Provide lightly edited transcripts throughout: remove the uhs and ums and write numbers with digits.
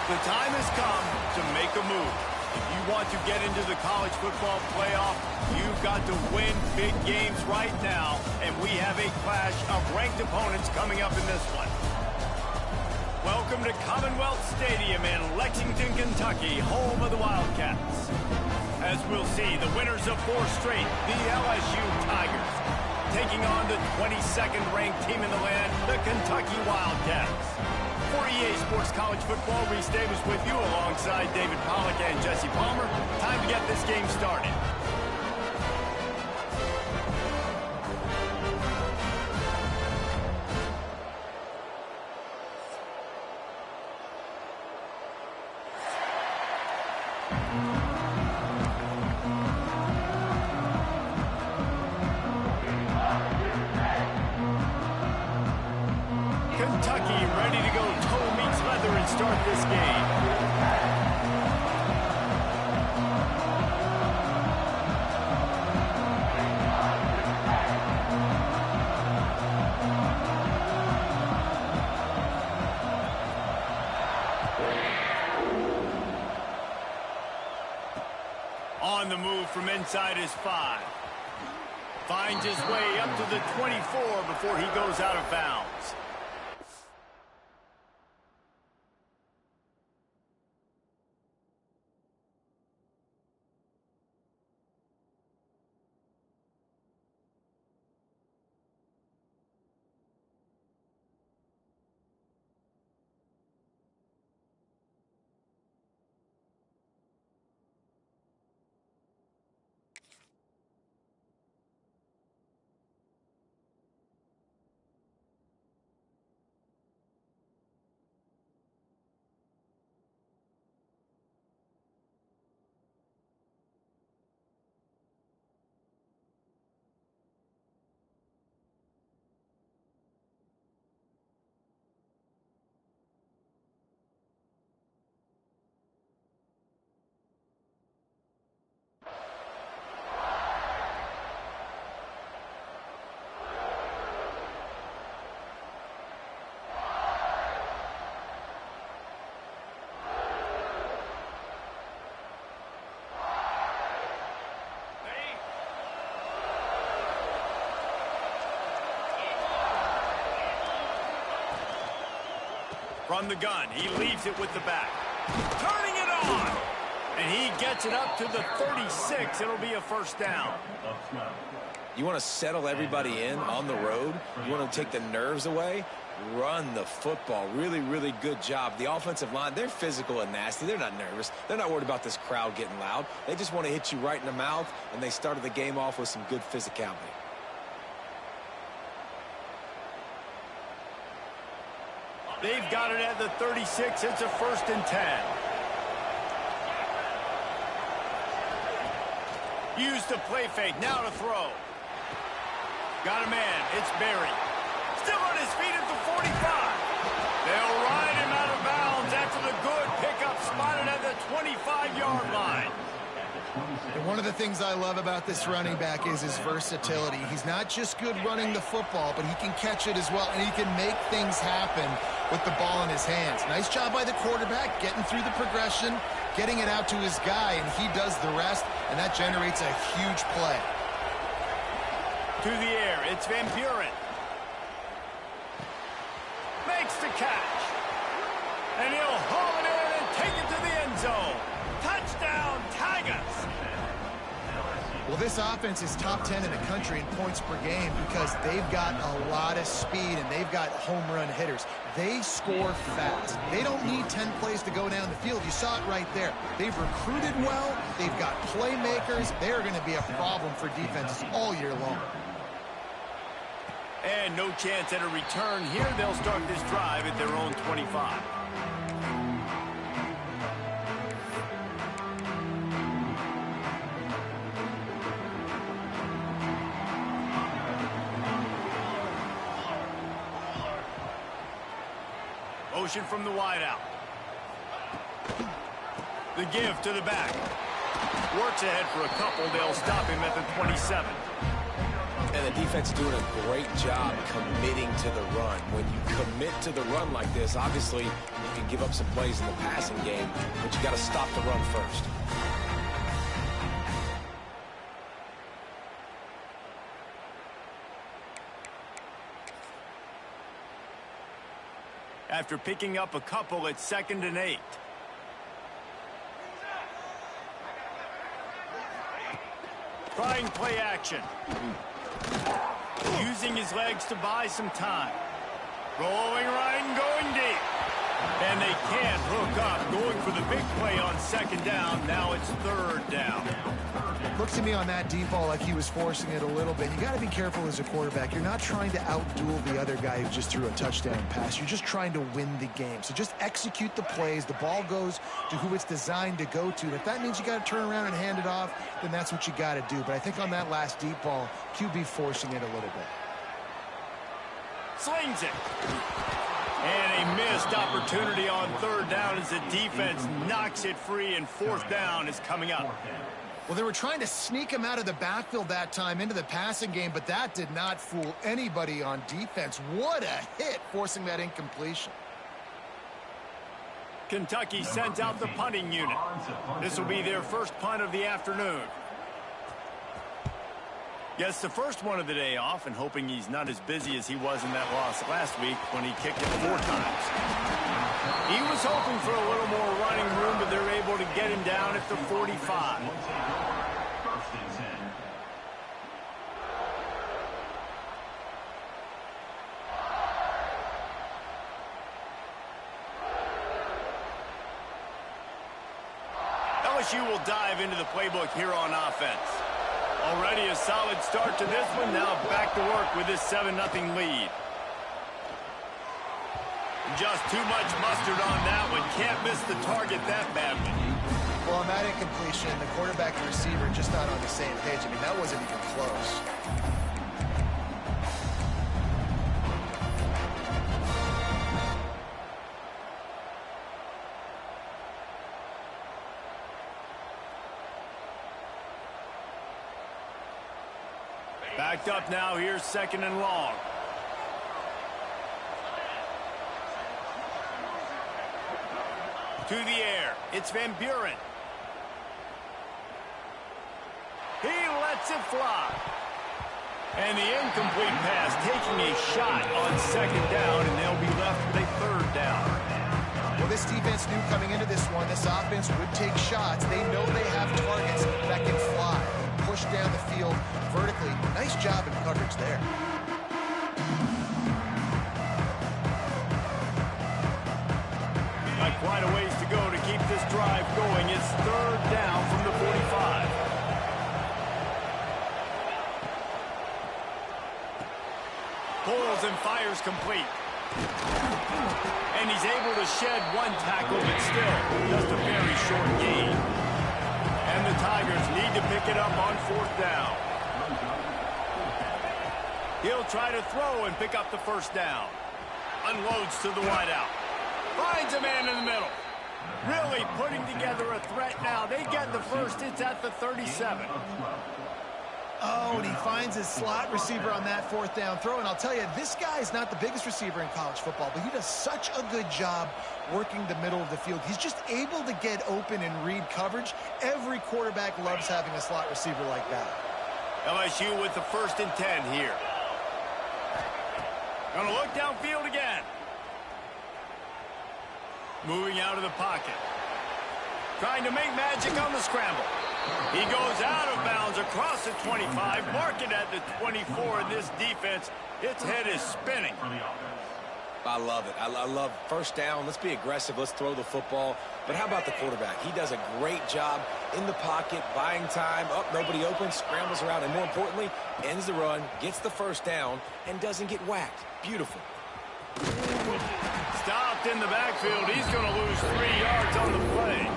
The time has come to make a move. If you want to get into the college football playoff, you've got to win big games right now, and we have a clash of ranked opponents coming up in this one. Welcome to Commonwealth Stadium in Lexington, Kentucky, home of the Wildcats. As we'll see, the winners of 4 straight, the LSU Tigers, taking on the 22nd ranked team in the land, the Kentucky Wildcats. For EA Sports College Football, Reese Davis with you alongside David Pollack and Jesse Palmer. Time to get this game started. Kentucky ready to go toe meets leather and start this game. On the move from inside his 5. Finds his way up to the 24 before he goes out of bounds. From the gun, he leaves it with the back. Turning it on! And he gets it up to the 36. It'll be a first down. You want to settle everybody in on the road? You want to take the nerves away? Run the football. Really, really good job. The offensive line, they're physical and nasty. They're not nervous. They're not worried about this crowd getting loud. They just want to hit you right in the mouth, and they started the game off with some good physicality. They've got it at the 36. It's a 1st and 10. Use the play fake. Now to throw. Got a man. It's Berry. Still on his feet at the 45. They'll ride him out of bounds after the good pickup spotted at the 25-yard line. And one of the things I love about this running back is his versatility. He's not just good running the football, but he can catch it as well, and he can make things happen with the ball in his hands. Nice job by the quarterback, getting through the progression, getting it out to his guy, and he does the rest, and that generates a huge play. To the air, it's Van Buren. Makes the catch. And he'll haul it in and take it to the end zone. Touchdown, Tigers! Well, this offense is top 10 in the country in points per game because they've got a lot of speed and they've got home run hitters. They score fast. They don't need 10 plays to go down the field. You saw it right there. They've recruited well. They've got playmakers. They're going to be a problem for defenses all year long. And no chance at a return here. They'll start this drive at their own 25. Motion from the wideout. The give to the back. Works ahead for a couple. They'll stop him at the 27. And the defense is doing a great job committing to the run. When you commit to the run like this, obviously you can give up some plays in the passing game, but you got to stop the run first. After picking up a couple, it's 2nd and 8. Trying play action. Using his legs to buy some time. Rolling right and going deep. And they can't hook up. Going for the big play on 2nd down. Now it's 3rd down. Looks to me on that deep ball like he was forcing it a little bit. You got to be careful as a quarterback. You're not trying to outduel the other guy who just threw a touchdown pass. You're just trying to win the game. So just execute the plays. The ball goes to who it's designed to go to. If that means you got to turn around and hand it off, then that's what you got to do. But I think on that last deep ball, QB forcing it a little bit. Slings it. And a missed opportunity on 3rd down as the defense knocks it free, and 4th down is coming up. Well, they were trying to sneak him out of the backfield that time into the passing game, but that did not fool anybody on defense. What a hit, forcing that incompletion. Kentucky sends out the punting unit. This will be their first punt of the afternoon. Gets the first one of the day off, and hoping he's not as busy as he was in that loss last week when he kicked it 4 times. He was hoping for a little more running room, but they're able to get him down at the 45. LSU will dive into the playbook here on offense. Already a solid start to this one. Now back to work with this 7-0 lead. Just too much mustard on that one. Can't miss the target that badly. Well, on that incompletion, the quarterback and receiver just not on the same page. I mean, that wasn't even close. Backed up now. Here's 2nd and long. To the air. It's Van Buren. He lets it fly. And the incomplete pass taking a shot on 2nd down, and they'll be left with a 3rd down. Well, this defense knew coming into this one, this offense would take shots. They know they have targets that can fly. Push down the field vertically. Nice job in coverage there. Got quite a ways to go to keep this drive going. It's 3rd down from the 45. Pulls and fires complete. And he's able to shed 1 tackle, but still just a very short gain. And the Tigers need to pick it up on 4th down. He'll try to throw and pick up the 1st down. Unloads to the wideout. Finds a man in the middle. Really putting together a threat now. They get the first. It's at the 37. Oh, and he finds his slot receiver on that 4th down throw. And I'll tell you, this guy is not the biggest receiver in college football, but he does such a good job working the middle of the field. He's just able to get open and read coverage. Every quarterback loves having a slot receiver like that. LSU with the 1st and 10 here. Gonna look downfield again. Moving out of the pocket. Trying to make magic on the scramble. He goes out of bounds across the 25. Mark it at the 24 in this defense. Its head is spinning. I love it. I love 1st down. Let's be aggressive. Let's throw the football. But how about the quarterback? He does a great job in the pocket, buying time. Up, nobody open, scrambles around, and more importantly, ends the run, gets the 1st down, and doesn't get whacked. Beautiful. Stopped in the backfield. He's going to lose 3 yards on the play.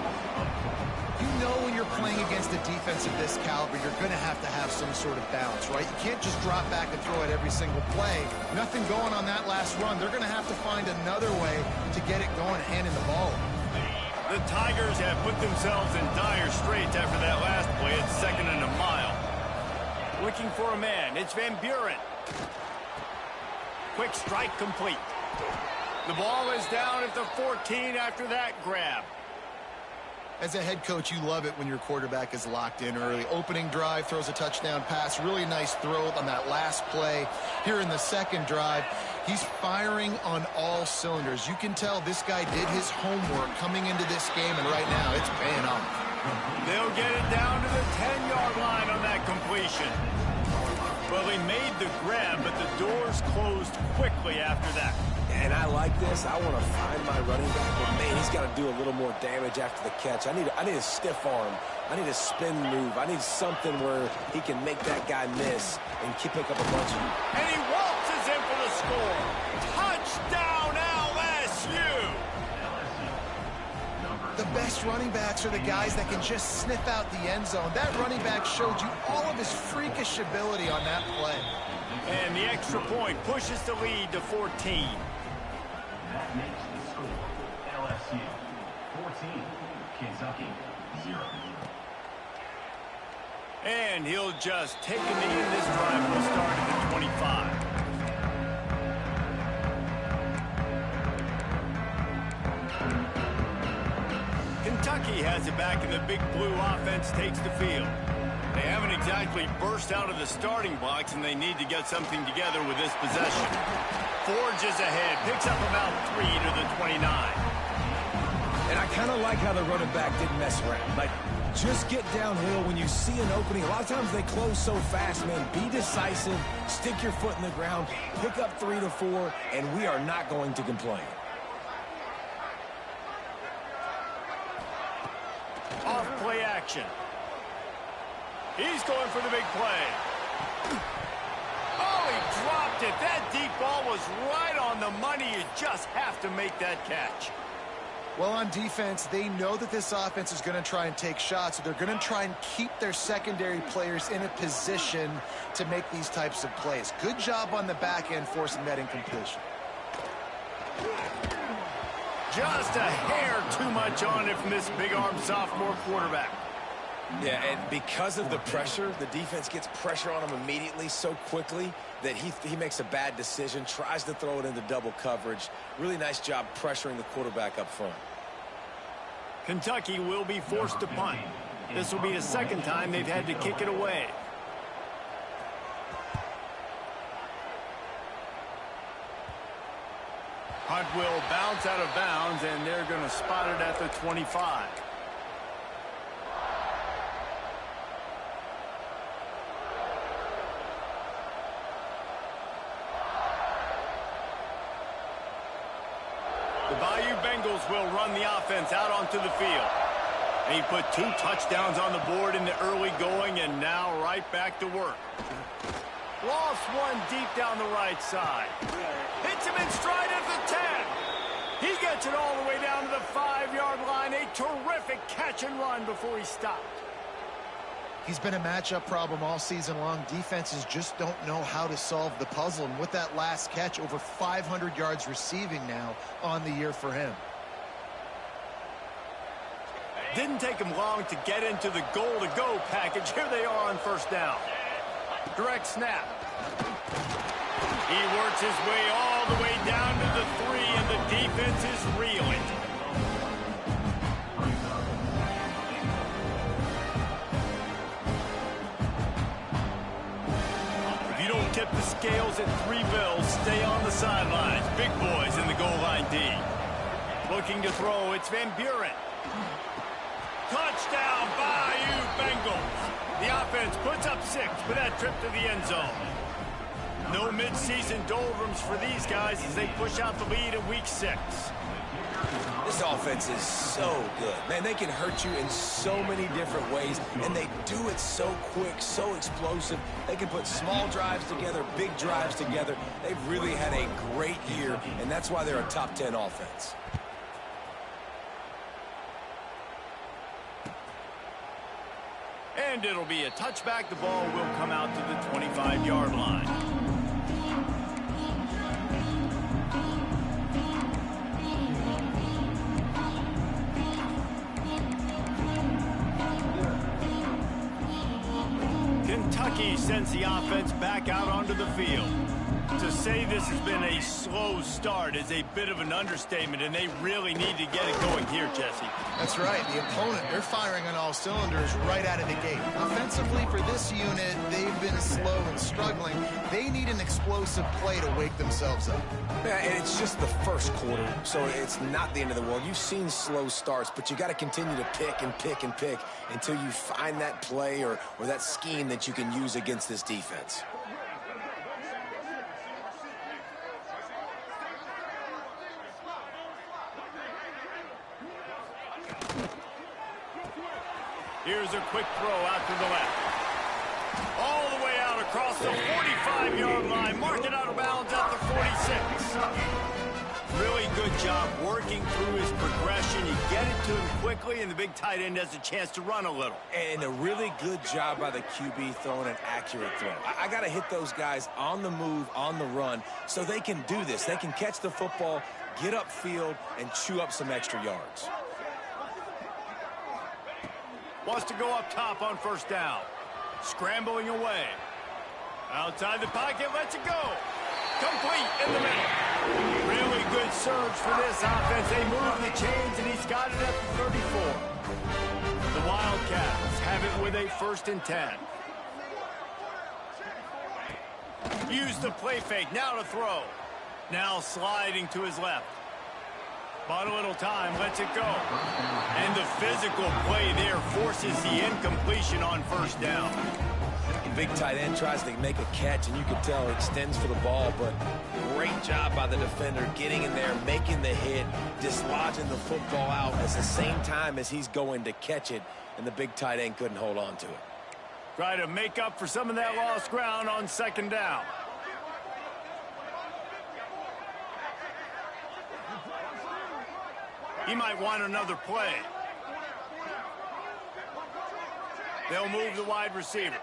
You know when you're playing against a defense of this caliber, you're going to have some sort of balance, right? You can't just drop back and throw it every single play. Nothing going on that last run. They're going to have to find another way to get it going, handing the ball. The Tigers have put themselves in dire straits after that last play. It's 2nd and a mile. Looking for a man. It's Van Buren. Quick strike complete. The ball is down at the 14 after that grab. As a head coach, you love it when your quarterback is locked in early. Opening drive, throws a touchdown pass. Really nice throw on that last play. Here in the second drive, he's firing on all cylinders. You can tell this guy did his homework coming into this game, and right now it's paying off. They'll get it down to the 10-yard line on that completion. Well, he made the grab, but the doors closed quickly after that. And I like this. I want to find my running back, but man, he's got to do a little more damage after the catch. I need a stiff arm. I need a spin move. I need something where he can make that guy miss and pick up a bunch of them. And he waltzes in for the score. Touchdown, LSU! The best running backs are the guys that can just sniff out the end zone. That running back showed you all of his freakish ability on that play. And the extra point pushes the lead to 14. That makes the score LSU 14, Kentucky 0. And he'll just take a knee, and this drive will start at the 25. Kentucky has it back, and the Big Blue offense takes the field. They haven't exactly burst out of the starting blocks, and they need to get something together with this possession. Forges ahead, picks up about 3 to the 29. And I kind of like how the running back didn't mess around. Like, just get downhill when you see an opening. A lot of times they close so fast, man. Be decisive, stick your foot in the ground, pick up 3 to 4, and we are not going to complain. Off play action. He's going for the big play. Oh, he dropped it. That deep ball was right on the money. You just have to make that catch. Well, on defense, they know that this offense is going to try and take shots, so they're going to try and keep their secondary players in a position to make these types of plays. Good job on the back end forcing that incompletion. Just a hair too much on it from this big-arm sophomore quarterback. Yeah, and because of the pressure, the defense gets pressure on him immediately so quickly that he makes a bad decision, tries to throw it into double coverage. Really nice job pressuring the quarterback up front. Kentucky will be forced to punt. This will be the second time they've had to kick it away. Punt will bounce out of bounds, and they're going to spot it at the 25. The Bayou Bengals will run the offense out onto the field. And he put 2 touchdowns on the board in the early going, and now right back to work. Lost one deep down the right side. Hits him in stride at the 10. He gets it all the way down to the 5-yard line. A terrific catch and run before he stopped. He's been a matchup problem all season long. Defenses just don't know how to solve the puzzle. And with that last catch, over 500 yards receiving now on the year for him. Didn't take him long to get into the goal-to-go package. Here they are on first down. Direct snap. He works his way all the way down to the 3, and the defense is reeling. Tip the scales at 3 bills. Stay on the sidelines. Big boys in the goal line D. Looking to throw. It's Van Buren. Touchdown, Bayou Bengals. The offense puts up 6 for that trip to the end zone. No midseason doldrums for these guys as they push out the lead in week 6. This offense is so good. Man, they can hurt you in so many different ways, and they do it so quick, so explosive. They can put small drives together, big drives together. They've really had a great year, and that's why they're a top 10 offense. And it'll be a touchback. The ball will come out to the 25-yard line. Kentucky sends the offense back out onto the field. To say this has been a slow start is a bit of an understatement, and they really need to get it going here, Jesse. That's right. The opponent, they're firing on all cylinders right out of the gate. Offensively, for this unit, they've been slow and struggling. They need an explosive play to wake themselves up. Yeah, and it's just the first quarter, so it's not the end of the world. You've seen slow starts, but you got to continue to pick and pick and pick until you find that play or that scheme that you can use against this defense. Here's a quick throw out to the left. All the way out across the 45-yard line. Mark it out of bounds at the 46. Really good job working through his progression. You get it to him quickly, and the big tight end has a chance to run a little. And a really good job by the QB throwing an accurate throw. I got to hit those guys on the move, on the run, so they can do this. They can catch the football, get upfield, and chew up some extra yards. Wants to go up top on first down. Scrambling away. Outside the pocket, lets it go. Complete in the middle. Really good surge for this offense. They move the chains, and he's got it at the 34. The Wildcats have it with a 1st and 10. Use the play fake. Now to throw. Now sliding to his left. Bought a little time, lets it go. And the physical play there forces the incompletion on first down. The big tight end tries to make a catch, and you can tell it extends for the ball, but great job by the defender getting in there, making the hit, dislodging the football out at the same time as he's going to catch it, and the big tight end couldn't hold on to it. Try to make up for some of that lost ground on 2nd down. He might want another play. They'll move the wide receiver.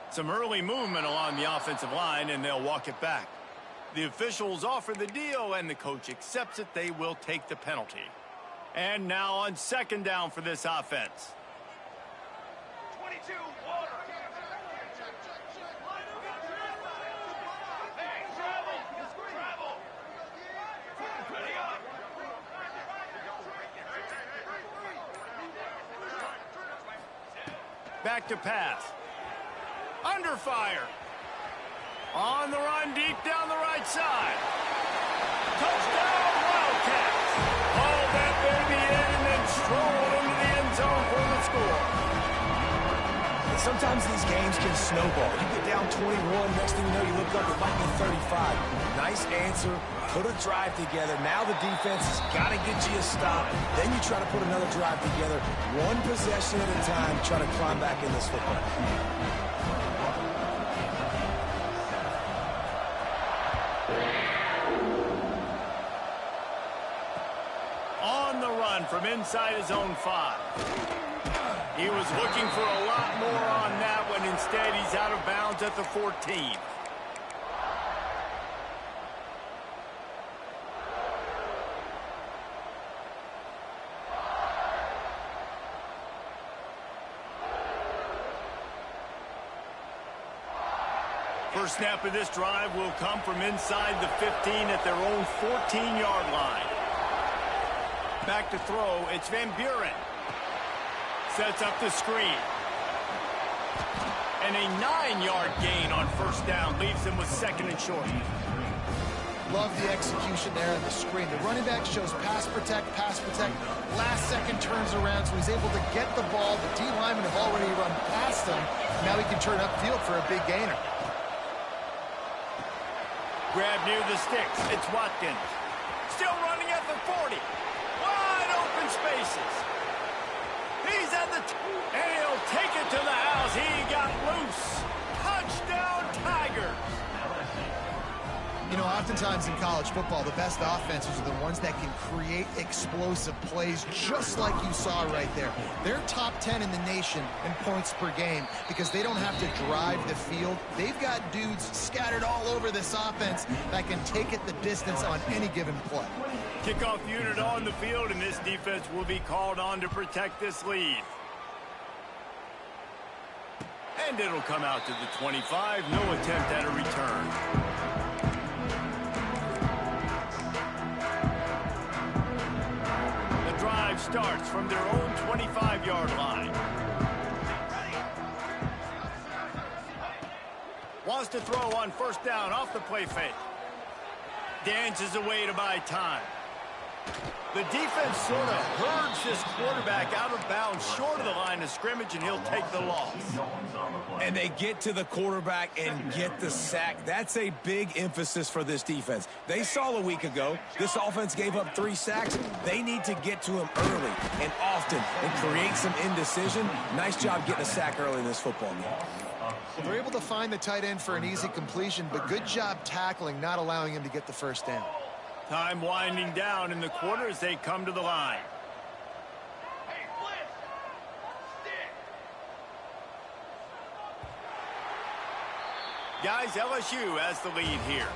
Some early movement along the offensive line, and they'll walk it back. The officials offer the deal, and the coach accepts it. They will take the penalty. And now on 2nd down for this offense. 22, water. Back to pass. Under fire. On the run, deep down the right side. Touchdown, Wildcats. Haul that baby in and then stroll into the end zone for the score. And sometimes these games can snowball. You get down 21, next thing you know, you look up, it might be 35. Nice answer. Put a drive together. Now the defense has got to get you a stop. Then you try to put another drive together. One possession at a time, try to climb back in this football. On the run from inside his own 5. He was looking for a lot more on that one. Instead, he's out of bounds at the 14. First snap of this drive will come from inside the 15 at their own 14-yard line. Back to throw, it's Van Buren. Sets up the screen. And a 9-yard gain on first down leaves him with 2nd and short. Love the execution there on the screen. The running back shows pass protect. Last second turns around, so he's able to get the ball. The D linemen have already run past him. Now he can turn upfield for a big gainer. Grab near the sticks. It's Watkins. Still running at the 40. Wide open spaces. He's at the and he'll take it to the house. He got loose. Touchdown, Tigers. You know, oftentimes in college football, the best offenses are the ones that can create explosive plays, just like you saw right there. They're top 10 in the nation in points per game because they don't have to drive the field. They've got dudes scattered all over this offense that can take it the distance on any given play. Kickoff unit on the field, and this defense will be called on to protect this lead. And it'll come out to the 25. No attempt at a return. Drive starts from their own 25-yard line. Wants to throw on first down off the play fake. Dances away to buy time. The defense sort of herds this quarterback out of bounds short of the line of scrimmage, and he'll take the loss. And they get to the quarterback and get the sack. That's a big emphasis for this defense. They saw a week ago, this offense gave up 3 sacks. They need to get to him early and often and create some indecision. Nice job getting a sack early in this football game. Well, they're able to find the tight end for an easy completion, but good job tackling, not allowing him to get the first down. Time winding down in the quarter as they come to the line. Guys, LSU has the lead here.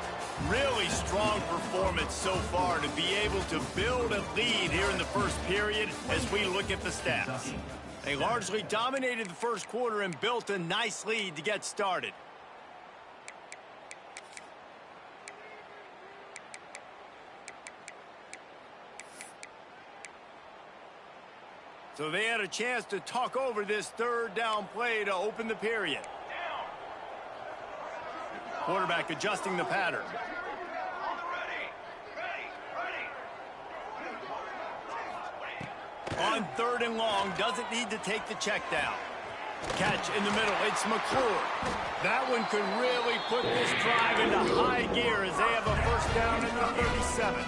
Really strong performance so far to be able to build a lead here in the first period as we look at the stats. They largely dominated the first quarter and built a nice lead to get started. So they had a chance to talk over this third down play to open the period. Quarterback adjusting the pattern. On third and long, doesn't need to take the check down. Catch in the middle, it's McClure. That one could really put this drive into high gear as they have a first down in the 37.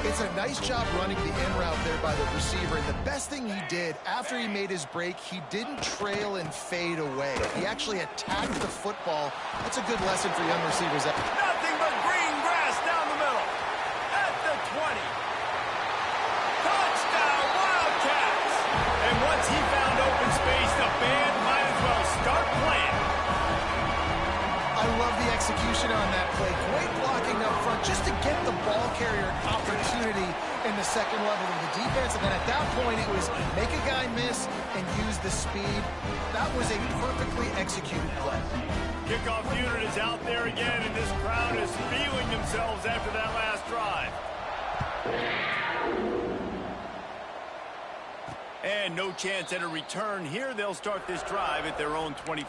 It's a nice job running the in route there by the receiver. And the best thing he did after he made his break, he didn't trail and fade away. He actually attacked the football. That's a good lesson for young receivers. Nothing but green grass down the middle. At the 20. Touchdown, Wildcats. And once he found open space, the band might as well start playing. I love the execution on that play. Great blocking up front just to get the ball carrier an opportunity in the second level of the defense. And then at that point, it was make a guy miss and use the speed. That was a perfectly executed play. Kickoff unit is out there again, and this crowd is feeling themselves after that last drive. And no chance at a return here. They'll start this drive at their own 20.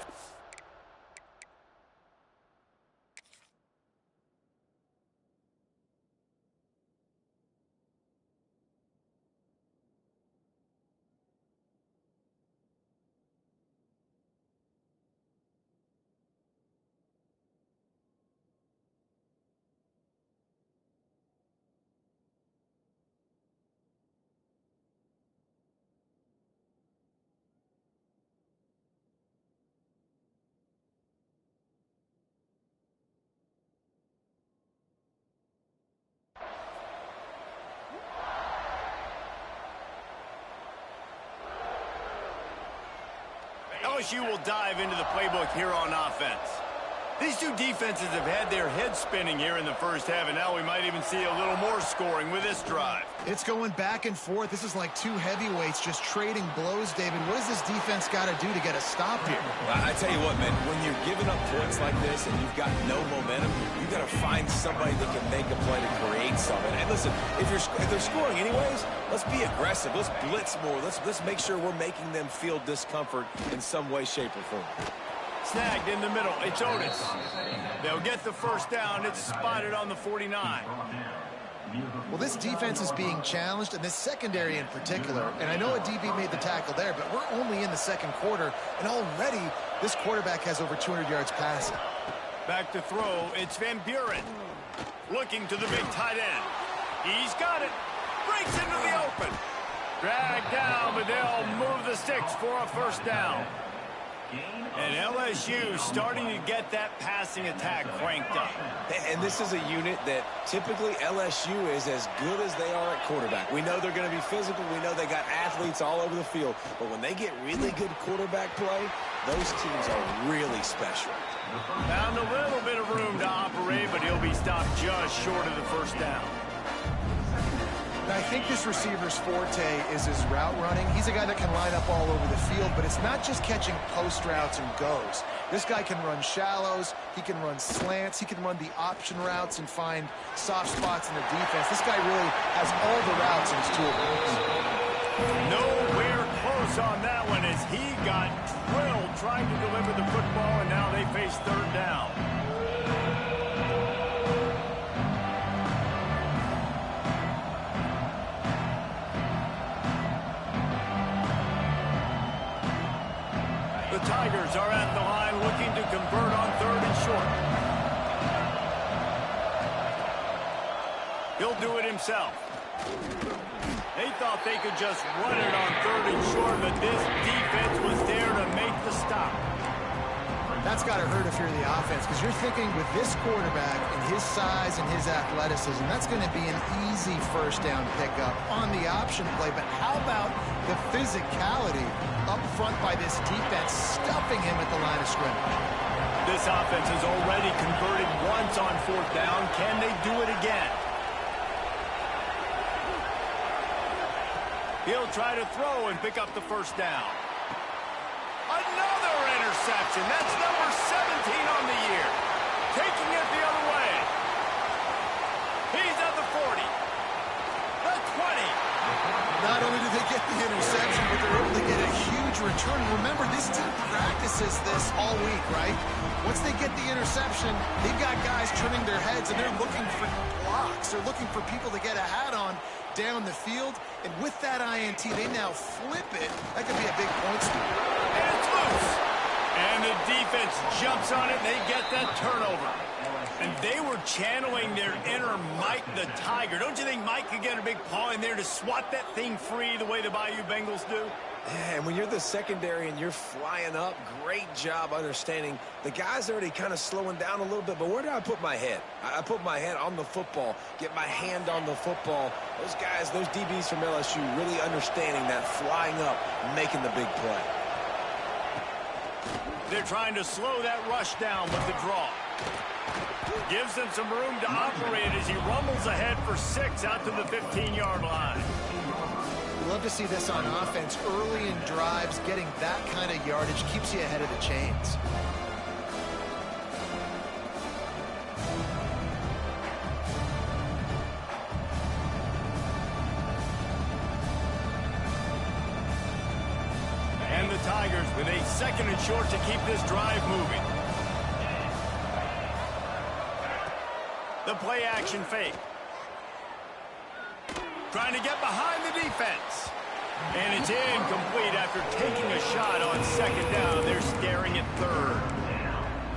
LSU will dive into the playbook here on offense. These two defenses have had their heads spinning here in the first half, and now we might even see a little more scoring with this drive. It's going back and forth. This is like two heavyweights just trading blows, David. What does this defense got to do to get a stop here? I tell you what, man, when you're giving up points like this and you've got no momentum, you've got to find somebody that can make a play to create something. And listen, if they're scoring anyways, let's be aggressive. Let's blitz more. Let's make sure we're making them feel discomfort in some way, shape, or form. Snagged in the middle. It's Otis. They'll get the first down. It's spotted on the 49. Well, this defense is being challenged, and this secondary in particular. And I know a DB made the tackle there, but we're only in the second quarter, and already this quarterback has over 200 yards passing. Back to throw. It's Van Buren. Looking to the big tight end. He's got it. Breaks into the open. Dragged down, but they'll move the sticks for a first down. And LSU starting to get that passing attack cranked up. And this is a unit that typically LSU is as good as they are at quarterback. We know they're going to be physical. We know they got athletes all over the field. But when they get really good quarterback play, those teams are really special. Found a little bit of room to operate, but he'll be stopped just short of the first down. I think this receiver's forte is his route running. He's a guy that can line up all over the field, but it's not just catching post routes and goes. This guy can run shallows, he can run slants, he can run the option routes and find soft spots in the defense. This guy really has all the routes in his toolbox. Nowhere close on that one as he got drilled trying to deliver the football, and now they face third down. The Tigers are at the line looking to convert on third and short. He'll do it himself. They thought they could just run it on third and short, but this defense was there to make the stop. That's got to hurt if you're the offense, because you're thinking with this quarterback and his size and his athleticism, that's going to be an easy first down pickup on the option play. But how about the physicality up front by this defense, stuffing him at the line of scrimmage? This offense has already converted once on fourth down. Can they do it again? He'll try to throw and pick up the first down. Another interception. That's number 17 on the year. Taking it the other way. He's at the 40. The 20. Not only do they get the interception, but they're able to get a huge return. Remember, this team practices this all week, right? Once they get the interception, they've got guys turning their heads, and they're looking for blocks. They're looking for people to get a hat on down the field. And with that INT, they now flip it. That could be a big point steal. And it's loose. And the defense jumps on it, and they get that turnover. And they were channeling their inner Mike the Tiger. Don't you think Mike could get a big paw in there to swat that thing free the way the Bayou Bengals do? Yeah, and when you're the secondary and you're flying up, great job understanding. The guy's already kind of slowing down a little bit, but where do I put my head? I put my head on the football, get my hand on the football. Those guys, those DBs from LSU really understanding that flying up, making the big play. They're trying to slow that rush down with the draw. Gives them some room to operate as he rumbles ahead for 6 out to the 15-yard line. We love to see this on offense. Early in drives, getting that kind of yardage keeps you ahead of the chains. And the Tigers with a second and short to keep this drive moving. The play action fake. Trying to get behind the defense. And it's incomplete after taking a shot on second down. They're staring at third.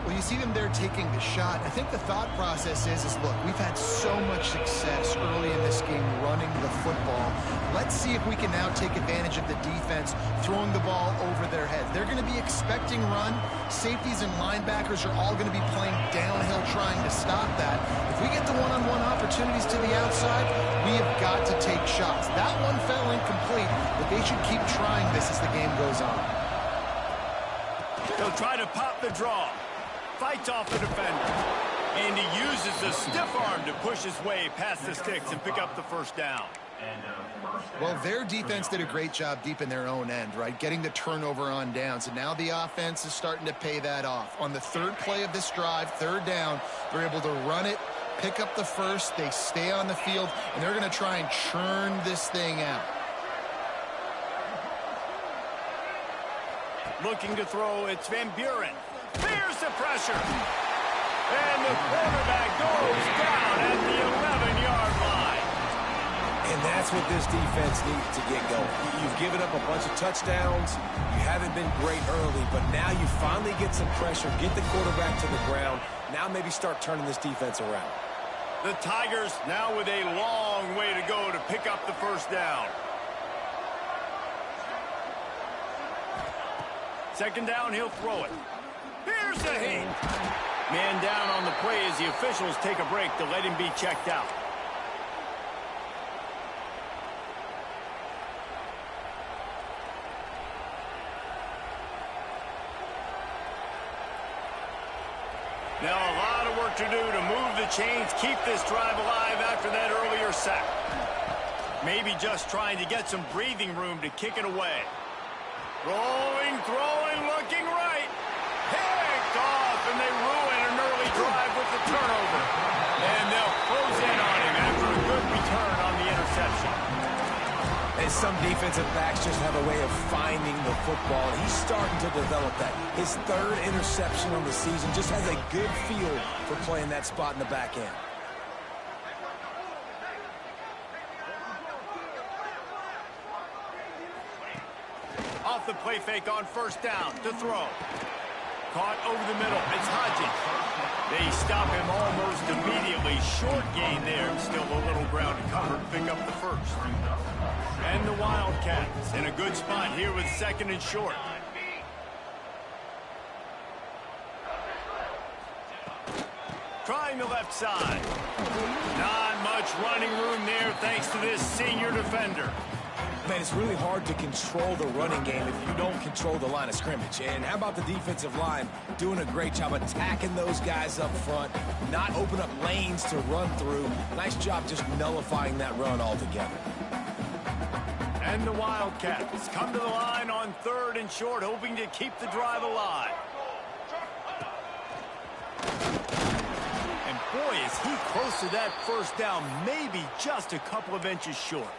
Well, you see them there taking the shot. I think the thought process is look, we've had so much success early in this game running the football. Let's see if we can now take advantage of the defense throwing the ball over their heads. They're going to be expecting run. Safeties and linebackers are all going to be playing downhill trying to stop that. If we get the one-on-one opportunities to the outside, we have got to take shots. That one fell incomplete, but they should keep trying this as the game goes on. He'll try to pop the draw. Fights off the defender. And he uses the stiff arm to push his way past the sticks and pick up the first down. Well, their defense did a great job deep in their own end, right? Getting the turnover on downs. And now the offense is starting to pay that off. On the third play of this drive, third down, they're able to run it, pick up the first, they stay on the field, and they're going to try and churn this thing out. Looking to throw, it's Van Buren. Fears the pressure. And the quarterback goes down at the 11-yard line. And that's what this defense needs to get going. You've given up a bunch of touchdowns. You haven't been great early, but now you finally get some pressure, get the quarterback to the ground. Now maybe start turning this defense around. The Tigers now with a long way to go to pick up the first down. Second down, he'll throw it. Here's the hit. Man down on the play as the officials take a break to let him be checked out. Now a lot of work to do to move the chains, keep this drive alive after that earlier sack. Maybe just trying to get some breathing room to kick it away. Rolling, throwing, looking right. Picked off, and they ruin an early drive with the turnover. And they'll close in on him after a good return on the interception. And some defensive backs just have a way of finding the football, and he's starting to develop that. His third interception on the season, just has a good feel for playing that spot in the back end. Off the play fake on first down to throw. Caught over the middle. It's Hodgins. They stop him almost immediately. Short gain there. Still a little ground to cover to pick up the first. And the Wildcats in a good spot here with second and short. Trying the left side. Not much running room there thanks to this senior defender. Man, it's really hard to control the running game if you don't control the line of scrimmage. And how about the defensive line doing a great job attacking those guys up front, not open up lanes to run through. Nice job just nullifying that run altogether. And the Wildcats come to the line on third and short, hoping to keep the drive alive. And boy, is he close to that first down, maybe just a couple of inches short.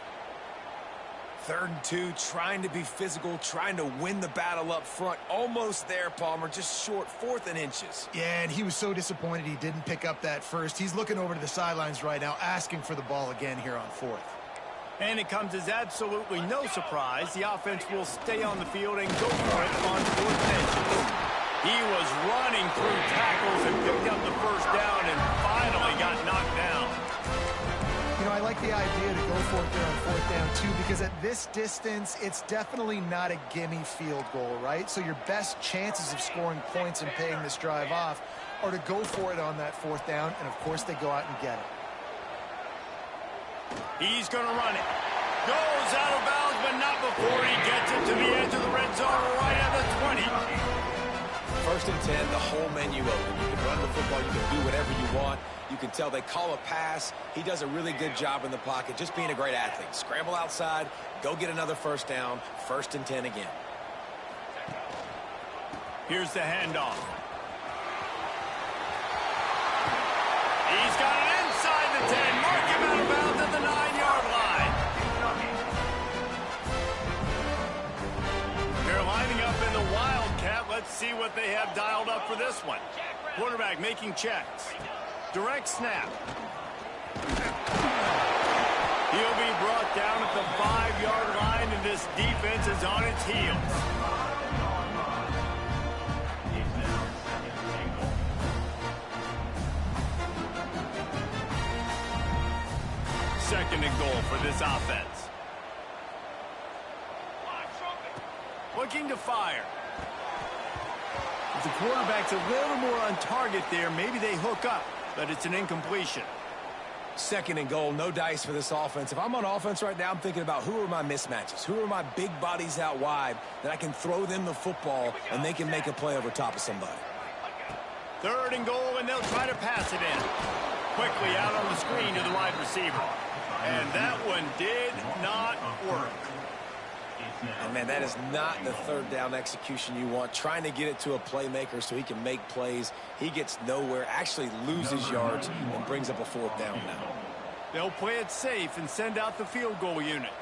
3rd and 2, trying to be physical, trying to win the battle up front. Almost there, Palmer, just short, 4th and inches. Yeah, and he was so disappointed he didn't pick up that first. He's looking over to the sidelines right now, asking for the ball again here on 4th. And it comes as absolutely no surprise. The offense will stay on the field and go for it on 4th and inches. He was running through tackles and picked up the first down and finally got knocked down. You know, I like the idea to go for it there on 4th down, too, because at this distance, it's definitely not a gimme field goal, right? So your best chances of scoring points and paying this drive off are to go for it on that 4th down, and, of course, they go out and get it. He's going to run it. Goes out of bounds, but not before he gets it to the edge of the red zone right at the 20. 1st and 10, the whole menu open. You can run the football, you can do whatever you want. You can tell they call a pass. He does a really good job in the pocket, just being a great athlete. Scramble outside, go get another first down, 1st and 10 again. Here's the handoff. He's got it inside the 10. Mark him out of bounds at the 9-yard line. They're lining up in the Wildcat. Let's see what they have dialed up for this one. Quarterback making checks. Direct snap. He'll be brought down at the 5-yard line, and this defense is on its heels. Second and goal for this offense. Looking to fire. If the quarterback's a little more on target there, maybe they hook up, but it's an incompletion. 2nd and goal, no dice for this offense. If I'm on offense right now, I'm thinking about who are my mismatches? Who are my big bodies out wide that I can throw them the football and they can make a play over top of somebody? 3rd and goal, and they'll try to pass it in. Quickly out on the screen to the wide receiver. And that one did not work. And, man, that is not the 3rd down execution you want. Trying to get it to a playmaker so he can make plays. He gets nowhere, actually loses yards, and brings up a 4th down now. They'll play it safe and send out the field goal unit.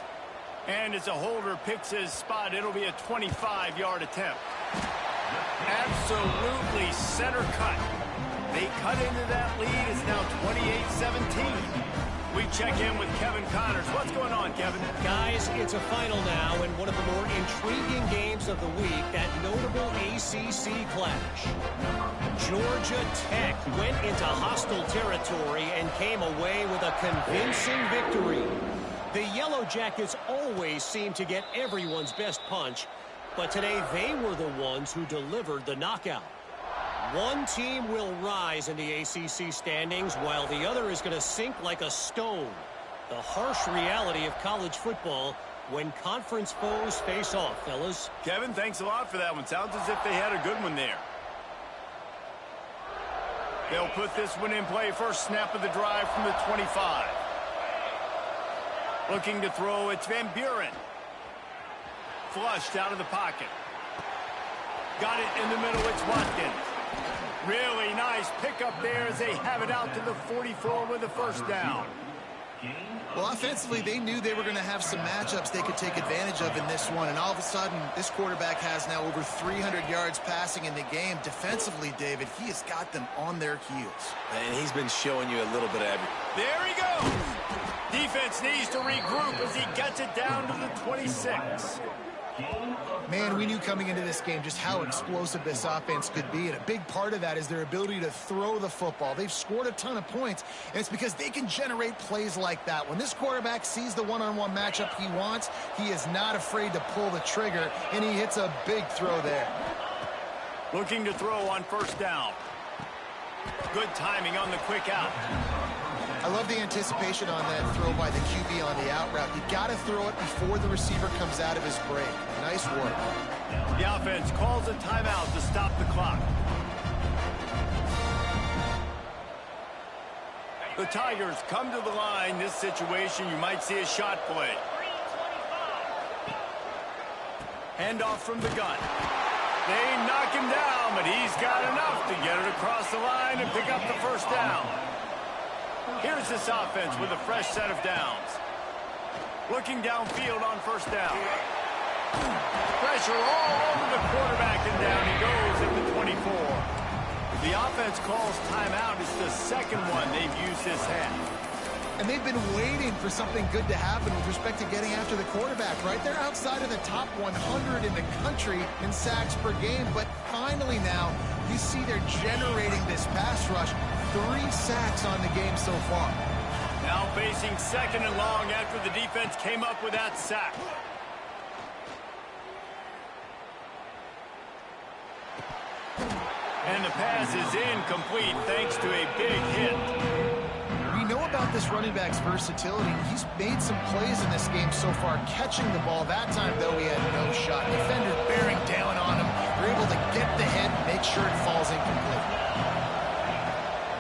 And as a holder picks his spot, it'll be a 25-yard attempt. Absolutely center cut. They cut into that lead. It's now 28-17. We check in with Kevin Connors. What's going on, Kevin? Guys, it's a final now, and one of the more intriguing games of the week, that notable ACC clash. Georgia Tech went into hostile territory and came away with a convincing victory. The Yellow Jackets always seem to get everyone's best punch, but today they were the ones who delivered the knockout. One team will rise in the ACC standings while the other is going to sink like a stone. The harsh reality of college football when conference foes face off, fellas. Kevin, thanks a lot for that one. Sounds as if they had a good one there. They'll put this one in play. First snap of the drive from the 25. Looking to throw, it's Van Buren. Flushed out of the pocket. Got it in the middle, it's Watkins. Really nice pickup there as they have it out to the 44 with a first down. Well, offensively, they knew they were going to have some matchups they could take advantage of in this one, and all of a sudden, this quarterback has now over 300 yards passing in the game. Defensively, David, he has got them on their heels. And he's been showing you a little bit of everything. There he goes. Defense needs to regroup as he gets it down to the 26. Man, we knew coming into this game just how explosive this offense could be, and a big part of that is their ability to throw the football. They've scored a ton of points, and it's because they can generate plays like that. When this quarterback sees the one-on-one matchup he wants, he is not afraid to pull the trigger, and he hits a big throw there. Looking to throw on first down. Good timing on the quick out. I love the anticipation on that throw by the QB on the out route. You got to throw it before the receiver comes out of his break. Nice work. The offense calls a timeout to stop the clock. The Tigers come to the line. This situation, you might see a shot play. Handoff from the gun. They knock him down, but he's got enough to get it across the line and pick up the first down. Here's this offense with a fresh set of downs. Looking downfield on first down. Pressure all over the quarterback, and down he goes at the 24. The offense calls timeout. It's the second one they've used this half. And they've been waiting for something good to happen with respect to getting after the quarterback, right? They're outside of the top 100 in the country in sacks per game, but finally now you see they're generating this pass rush. 3 sacks on the game so far. Now facing second and long after the defense came up with that sack. And the pass is incomplete thanks to a big hit. We know about this running back's versatility. He's made some plays in this game so far, catching the ball. That time, though, he had no shot. Defender bearing down on him. They're able to get the hit and make sure it falls incomplete.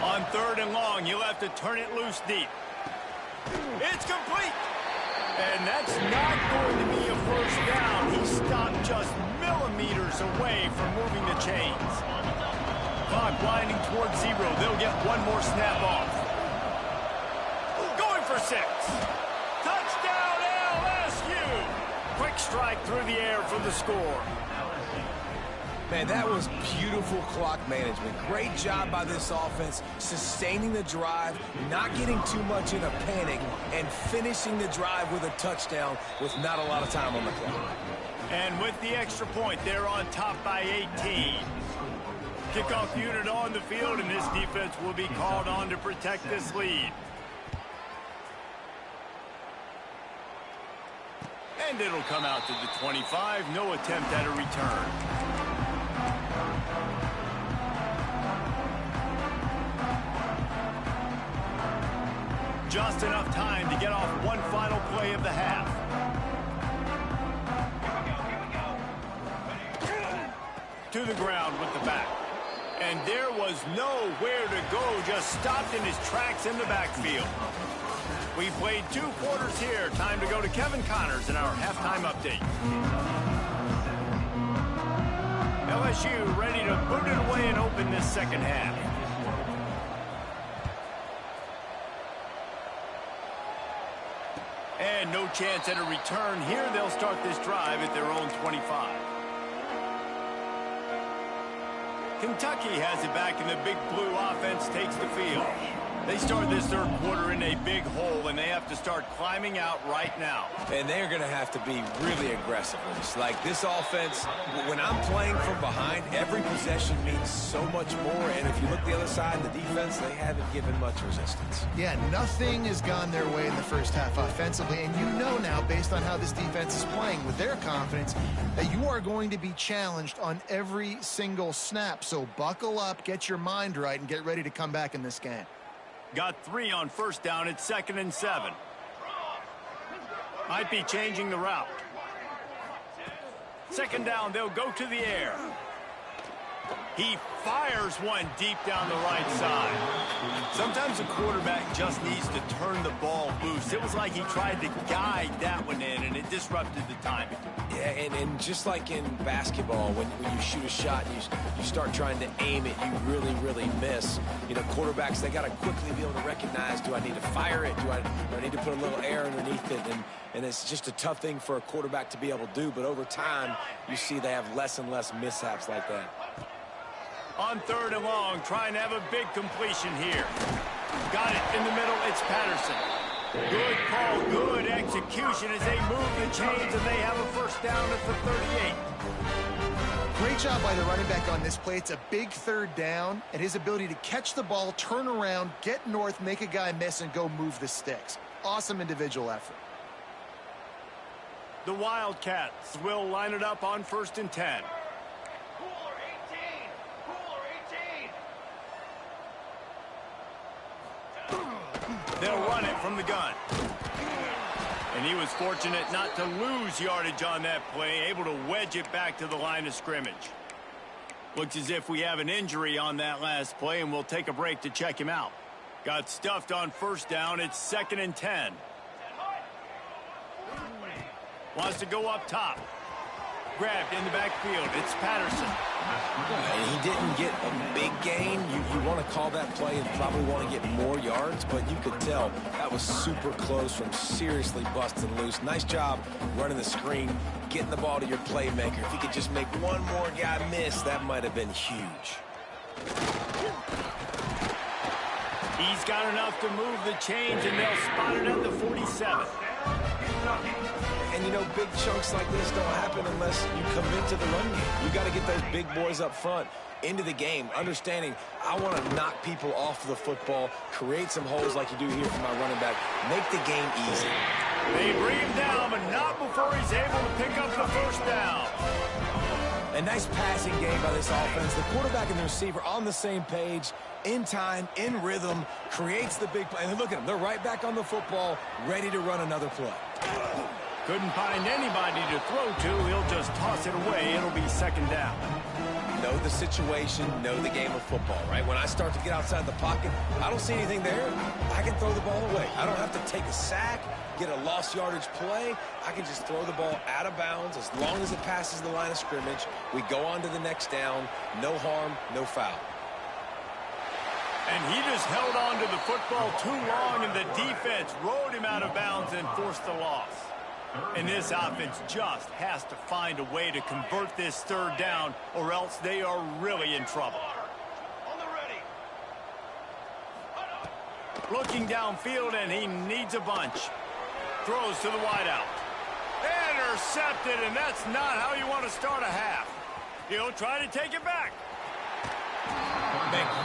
On third and long, you'll have to turn it loose deep. It's complete. And that's not going to be a first down. He stopped just millimeters away from moving the chains. Clock winding towards 0. They'll get one more snap off. Going for 6. Touchdown LSU. Quick strike through the air for the score. Man, that was beautiful clock management. Great job by this offense, sustaining the drive, not getting too much in a panic, and finishing the drive with a touchdown with not a lot of time on the clock. And with the extra point, they're on top by 18. Kickoff unit on the field, and this defense will be called on to protect this lead. And it'll come out to the 25. No attempt at a return. Just enough time to get off one final play of the half. To the ground with the back. And there was nowhere to go, just stopped in his tracks in the backfield. We played 2 quarters here. Time to go to Kevin Connors in our halftime update. LSU ready to boot it away and open this second half. And no chance at a return here. They'll start this drive at their own 25. Kentucky has it back, and the big blue offense takes the field. They start this third quarter in a big hole, and they have to start climbing out right now. And they're going to have to be really aggressive with this. Like this offense, when I'm playing from behind, every possession means so much more. And if you look the other side, the defense, they haven't given much resistance. Yeah, nothing has gone their way in the first half offensively. And you know now, based on how this defense is playing with their confidence, that you are going to be challenged on every single snap. So buckle up, get your mind right, and get ready to come back in this game. Got 3 on first down. It's 2nd and 7. Might be changing the route. 2nd down, they'll go to the air. He fires one deep down the right side. Sometimes a quarterback just needs to turn the ball loose. It was like he tried to guide that one in, and it disrupted the timing. Yeah, and just like in basketball, when you shoot a shot and you start trying to aim it, you really, really miss. You know, quarterbacks, they got to quickly be able to recognize, do I need to fire it? Do I need to put a little air underneath it? And it's just a tough thing for a quarterback to be able to do. But over time, you see they have less and less mishaps like that. On 3rd and long, trying to have a big completion here. Got it in the middle. It's Patterson. Good call, good execution as they move the chains, and they have a first down at the 38. Great job by the running back on this play. It's a big 3rd down, and his ability to catch the ball, turn around, get north, make a guy miss, and go move the sticks. Awesome individual effort. The Wildcats will line it up on 1st and 10. They'll run it from the gun. And he was fortunate not to lose yardage on that play, able to wedge it back to the line of scrimmage. Looks as if we have an injury on that last play, and we'll take a break to check him out. Got stuffed on first down. It's 2nd and 10. Wants to go up top. Grabbed in the backfield. It's Patterson. And he didn't get a big gain. You want to call that play and probably want to get more yards, but you could tell that was super close from seriously busting loose. Nice job running the screen, getting the ball to your playmaker. If he could just make one more guy miss, that might have been huge. He's got enough to move the chains, and they'll spot it at the 47. And, you know, big chunks like this don't happen unless you commit to the run game. You got to get those big boys up front into the game, understanding I want to knock people off the football, create some holes like you do here for my running back, make the game easy. They bring him down, but not before he's able to pick up the first down. A nice passing game by this offense. The quarterback and the receiver on the same page, in time, in rhythm, creates the big play. And look at them. They're right back on the football, ready to run another play. Couldn't find anybody to throw to. He'll just toss it away. It'll be 2nd down. Know the situation, know the game of football, right? When I start to get outside the pocket, I don't see anything there. I can throw the ball away. I don't have to take a sack, get a lost yardage play. I can just throw the ball out of bounds as long as it passes the line of scrimmage. We go on to the next down. No harm, no foul. And he just held on to the football too long, and the defense rode him out of bounds and forced the loss. And this offense just has to find a way to convert this 3rd down, or else they are really in trouble. Looking downfield, and he needs a bunch. Throws to the wideout. Intercepted, and that's not how you want to start a half. He'll try to take it back.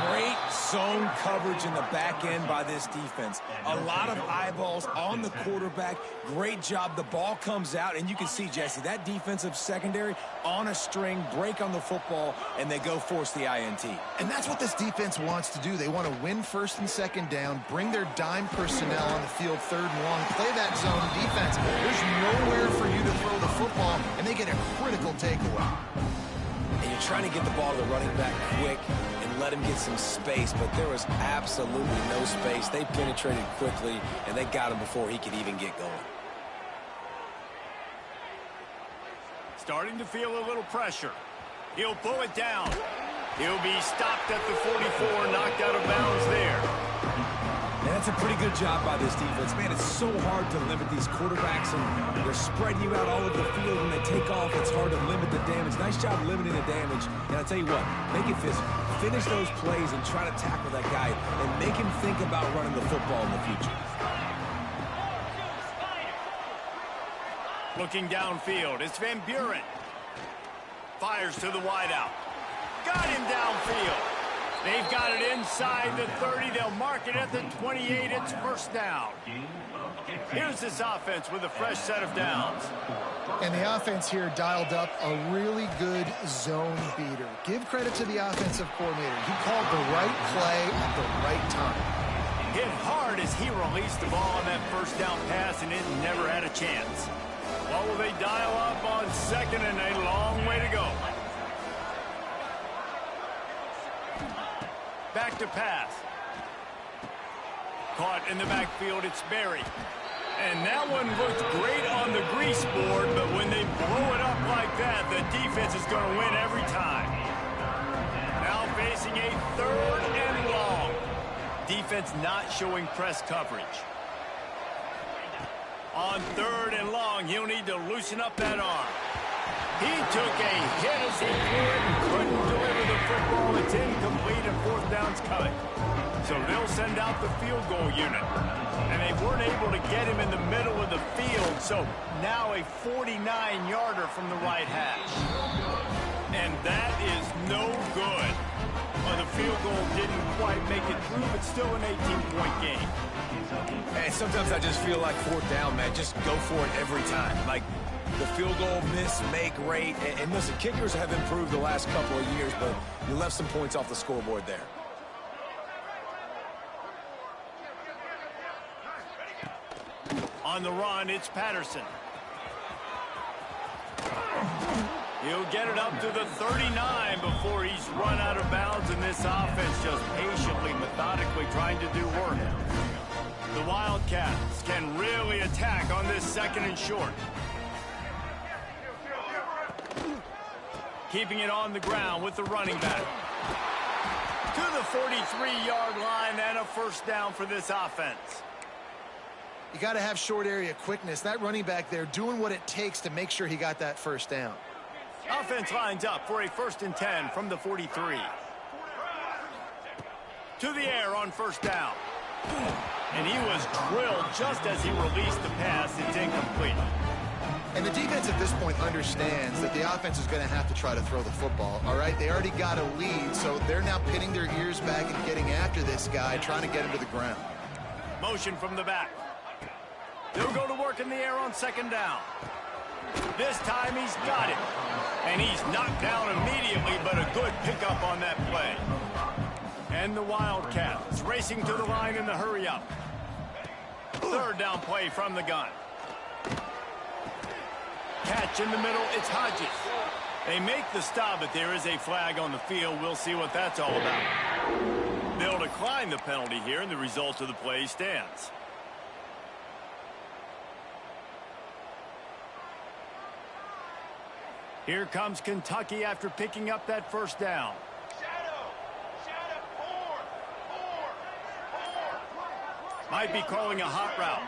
Great zone coverage in the back end by this defense. A lot of eyeballs on the quarterback. Great job. The ball comes out, and you can see, Jesse, that defensive secondary on a string, break on the football, and they go force the INT. And that's what this defense wants to do. They want to win 1st and 2nd down, bring their dime personnel on the field 3rd and long, play that zone defense. There's nowhere for you to throw the football, and they get a critical takeaway. And you're trying to get the ball to the running back quick and let him get some space, but there was absolutely no space. They penetrated quickly, and they got him before he could even get going. Starting to feel a little pressure. He'll pull it down. He'll be stopped at the 44, knocked out of bounds there. And That's a pretty good job by this defense. Man, it's so hard to limit these quarterbacks, and they're spreading you out all over the field. When they take off, it's hard to limit the damage. Nice job limiting the damage. And I'll tell you what, make it physical. Finish those plays and try to tackle that guy and make him think about running the football in the future. Looking downfield, it's Van Buren. Fires to the wideout. Got him downfield. They've got it inside the 30. They'll mark it at the 28. It's first down. Here's this offense with a fresh set of downs. And the offense here dialed up a really good zone beater. Give credit to the offensive coordinator. He called the right play at the right time. Hit hard as he released the ball on that first down pass, and it never had a chance. What will they dial up on second, and a long way to go. Back to pass. Caught in the backfield, it's Berry. And that one looked great on the grease board, but when they blow it up like that, the defense is going to win every time. Now facing a third and long. Defense not showing press coverage. On third and long, he'll need to loosen up that arm. He took a hit as he threw it and couldn't deliver the football. It's incomplete and fourth down's coming. So they'll send out the field goal unit. And they weren't able to get him in the middle of the field. So now a 49-yarder from the right hash. And that is no good. Well, the field goal didn't quite make it through, but still an 18-point game. Hey, sometimes I just feel like fourth down, man. Just go for it every time. Like the field goal miss, make rate. And listen, kickers have improved the last couple of years, but you left some points off the scoreboard there. On the run, it's Patterson. He'll get it up to the 39 before he's run out of bounds, and this offense just patiently, methodically trying to do work. The Wildcats can really attack on this second and short. Keeping it on the ground with the running back. To the 43-yard line and a first down for this offense. You got to have short area quickness. That running back there doing what it takes to make sure he got that first down. Offense lines up for a 1st and 10 from the 43. To the air on first down. And he was drilled just as he released the pass. It's incomplete. And the defense at this point understands that the offense is going to have to try to throw the football, all right? They already got a lead, so they're now pinning their ears back and getting after this guy, trying to get him to the ground. Motion from the back. They'll go to work in the air on second down. This time he's got it. And he's knocked down immediately, but a good pickup on that play. And the Wildcats racing to the line in the hurry-up. Third down play from the gun. Catch in the middle, it's Hodges. They make the stop, but there is a flag on the field. We'll see what that's all about. They'll decline the penalty here, and the result of the play stands. Here comes Kentucky after picking up that first down. Might be calling a hot route.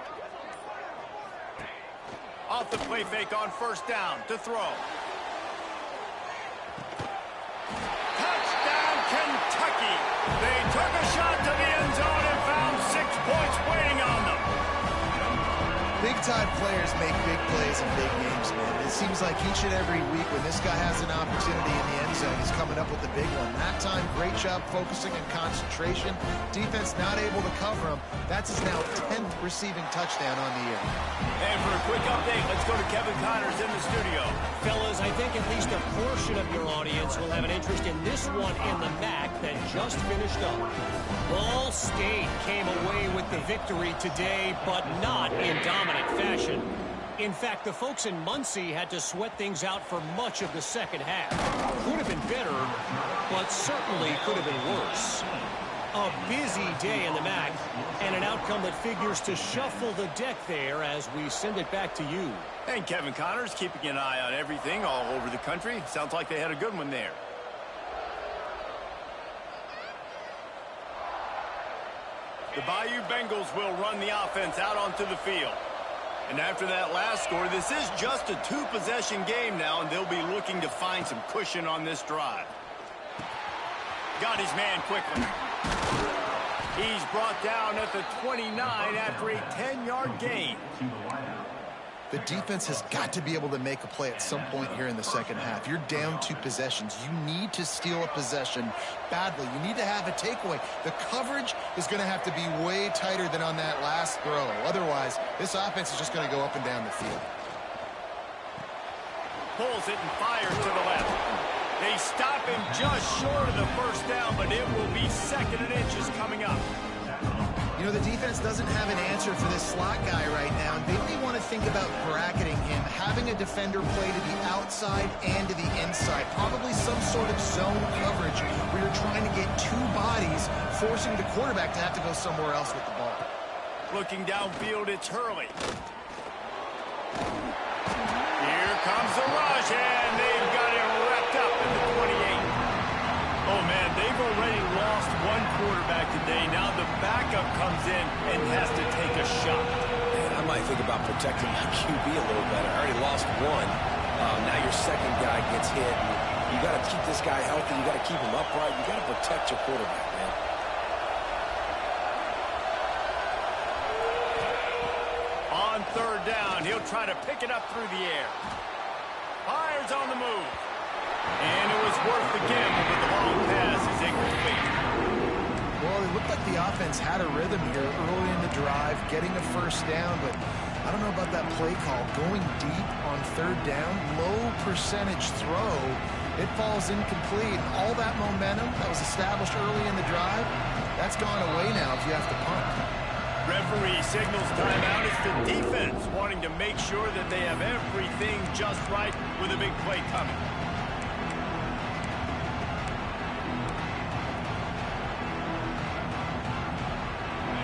Off the play fake on first down to throw. Touchdown, Kentucky. They took a shot to the end zone and found 6 points waiting on them. Big-time players make big plays in big games, man. It seems like each and every week when this guy has an opportunity in the end zone, he's coming up with the big one. That time, great job focusing and concentration. Defense not able to cover him. That's his now 10th receiving touchdown on the year. And for a quick update, let's go to Kevin Connors in the studio. Fellas, I think at least a portion of your audience will have an interest in this one in the MAC that just finished up. Ball State came away with the victory today, but not in dominant fashion. In fact, the folks in Muncie had to sweat things out for much of the second half. Could have been better, but certainly could have been worse. A busy day in the MAC, and an outcome that figures to shuffle the deck there as we send it back to you. And Kevin Connors keeping an eye on everything all over the country. Sounds like they had a good one there. The Bayou Bengals will run the offense out onto the field. And after that last score, this is just a two-possession game now, and they'll be looking to find some cushion on this drive. Got his man quickly. He's brought down at the 29 after a 10-yard gain. The defense has got to be able to make a play at some point here in the second half. You're down 2 possessions. You need to steal a possession badly. You need to have a takeaway. The coverage is going to have to be way tighter than on that last throw. Otherwise, this offense is just going to go up and down the field. Pulls it and fires to the left. They stop him just short of the first down, but it will be 2nd and inches coming up. You know, the defense doesn't have an answer for this slot guy right now, and they may want to think about bracketing him, having a defender play to the outside and to the inside, probably some sort of zone coverage where you're trying to get 2 bodies, forcing the quarterback to have to go somewhere else with the ball. Looking downfield, it's Hurley. Here comes the rush, and they've got it wrapped up in the 28. Oh, man, they've already lost one quarterback today. Now the backup comes in and has to take a shot. Man, I might think about protecting my QB a little better. I already lost one. Now your second guy gets hit. You got to keep this guy healthy. You got to keep him upright. You got to protect your quarterback, man. On 3rd down, he'll try to pick it up through the air. Fires on the move. And it was worth the gamble, but the long pass is incomplete. Well, it looked like the offense had a rhythm here early in the drive, getting a first down, but I don't know about that play call. Going deep on 3rd down, low percentage throw, it falls incomplete. All that momentum that was established early in the drive, that's gone away now if you have to punt. Referee signals timeout. It's the defense wanting to make sure that they have everything just right with a big play coming.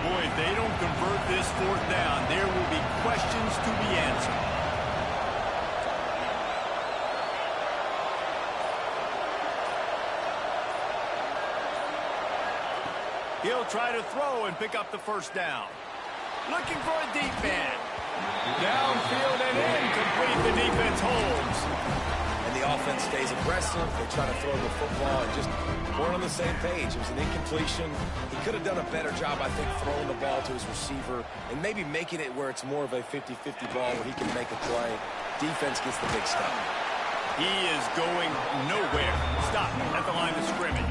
Boy, if they don't convert this 4th down, there will be questions to be answered. He'll try to throw and pick up the first down. Looking for a deep man. Downfield and incomplete. The defense holds. And the offense stays aggressive. They try to throw the football and just weren't on the same page. It was an incompletion. He could have done a better job, I think, throwing the ball to his receiver and maybe making it where it's more of a 50-50 ball where he can make a play. Defense gets the big stop. He is going nowhere. Stop at the line of scrimmage.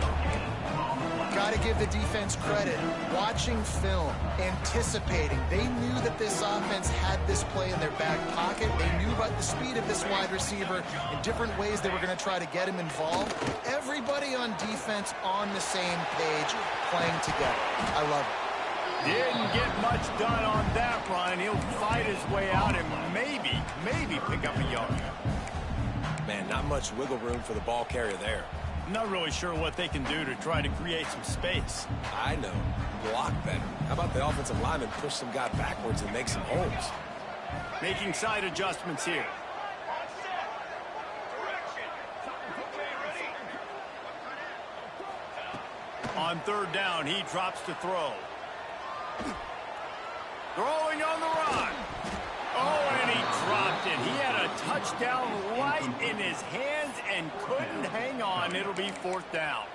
Got to give the defense credit. Watching film, anticipating. They knew that this offense had this play in their back pocket. They knew about the speed of this wide receiver in different ways they were going to try to get him involved. Everybody on defense on the same page, playing together. I love it. Didn't get much done on that run. He'll fight his way out and maybe pick up a yard. Man, not much wiggle room for the ball carrier there. Not really sure what they can do to try to create some space. I know. Block better. How about the offensive lineman push some guy backwards and make some holes? Making side adjustments here. On 3rd down, he drops to throw. Throwing on the run. Oh, and he dropped it. He had a touchdown right in his hands and couldn't hang on. It'll be 4th down.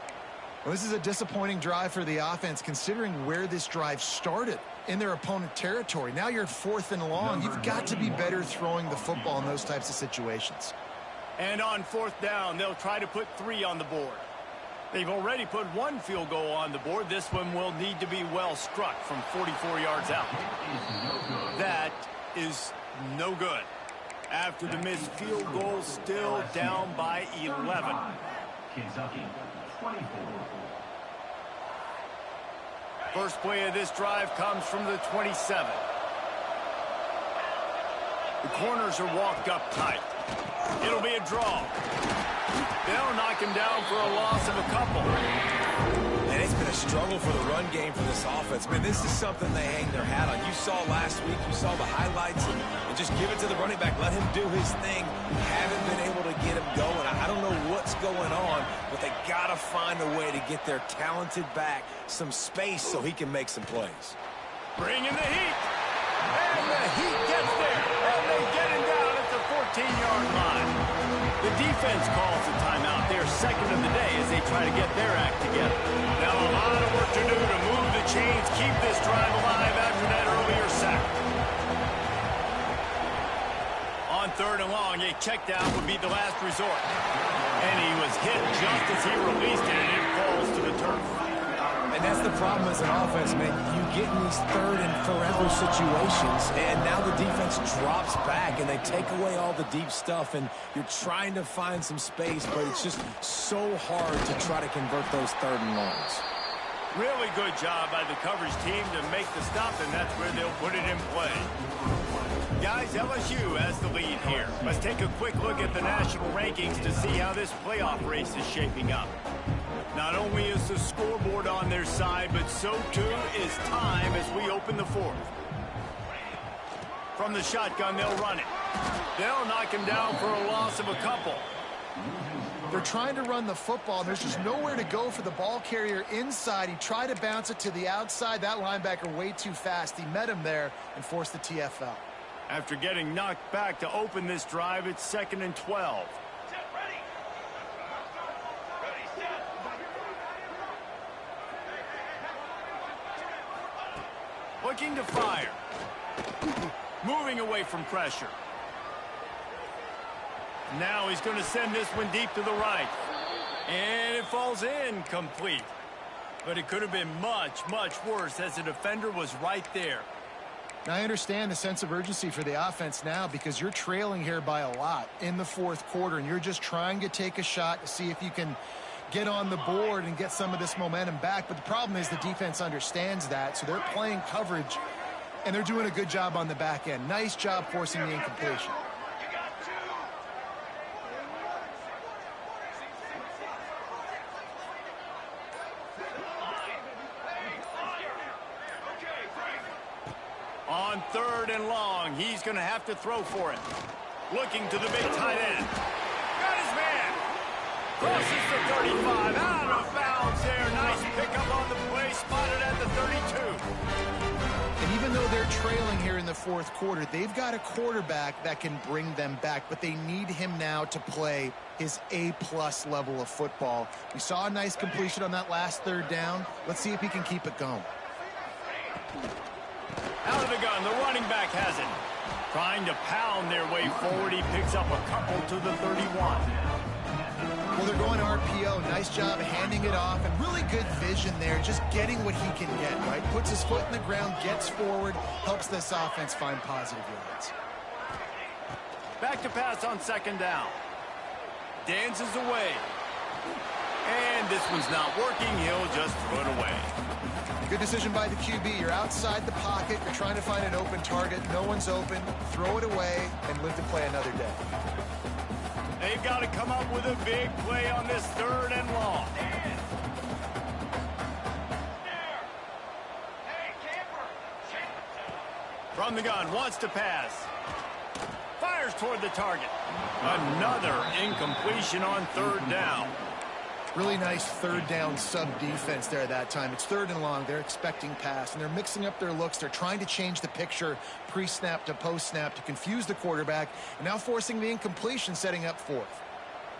Well, this is a disappointing drive for the offense, considering where this drive started in their opponent territory. Now you're 4th and long. You've got to be better throwing the football in those types of situations. And on 4th down, they'll try to put 3 on the board. They've already put 1 field goal on the board. This one will need to be well struck from 44 yards out. That is no good. After the missed field goal, still down by 11. Kentucky, 24. First play of this drive comes from the 27. The corners are walked up tight. It'll be a draw. They'll knock him down for a loss of a couple. And it's been a struggle for the run game for this offense. Man, this is something they hang their hat on. You saw last week, you saw the highlights, and just give it to the running back. Let him do his thing. Haven't been able to get him going. I don't know what's going on, but they They got to find a way to get their talented back some space so he can make some plays. Bring in the heat. And the heat gets there. And they get him down at the 14-yard line. The defense calls the timeout, their second of the day, as they try to get their act together. Now a lot of work to do to move the chains, keep this drive alive after that earlier sack. On 3rd and long, a check down would be the last resort. And he was hit just as he released it, and it falls to the turf. And that's the problem as an offense, man. You get in these 3rd and forever situations, and now the defense drops back, and they take away all the deep stuff, and you're trying to find some space, but it's just so hard to try to convert those 3rd and longs. Really good job by the coverage team to make the stop, and that's where they'll put it in play. Guys, LSU has the lead here. Let's take a quick look at the national rankings to see how this playoff race is shaping up. Not only is the scoreboard on their side, but so too is time as we open the 4th. From the shotgun, they'll run it. They'll knock him down for a loss of a couple. They're trying to run the football, and there's just nowhere to go for the ball carrier inside. He tried to bounce it to the outside. That linebacker way too fast. He met him there and forced the TFL. After getting knocked back to open this drive, it's 2nd and 12. Looking to fire. Moving away from pressure. Now he's going to send this one deep to the right. And it falls in complete. But it could have been much, much worse as the defender was right there. Now, I understand the sense of urgency for the offense now because you're trailing here by a lot in the 4th quarter, and you're just trying to take a shot to see if you can get on the board and get some of this momentum back. But the problem is the defense understands that, so they're playing coverage, and they're doing a good job on the back end. Nice job forcing the incompletion. On 3rd and long, he's going to have to throw for it. Looking to the big tight end. Got his man. Crosses the 35. Out of bounds there. Nice pickup on the play. Spotted at the 32. And even though they're trailing here in the 4th quarter, they've got a quarterback that can bring them back, but they need him now to play his A-plus level of football. We saw a nice completion on that last 3rd down. Let's see if he can keep it going. Out of the gun, the running back has it. Trying to pound their way forward. He picks up a couple to the 31. Well, they're going RPO. Nice job handing it off, and really good vision there, just getting what he can get, right? Puts his foot in the ground, gets forward, helps this offense find positive yards. Back to pass on 2nd down. Dances away. And this one's not working. He'll just throw it away. Good decision by the QB. You're outside the pocket. You're trying to find an open target. No one's open. Throw it away and live to play another day. They've got to come up with a big play on this 3rd and long. From the gun, wants to pass. Fires toward the target. Another incompletion on 3rd down. Really nice 3rd down sub-defense there that time. It's 3rd and long. They're expecting pass, and they're mixing up their looks. They're trying to change the picture pre-snap to post-snap to confuse the quarterback, and now forcing the incompletion, setting up 4th.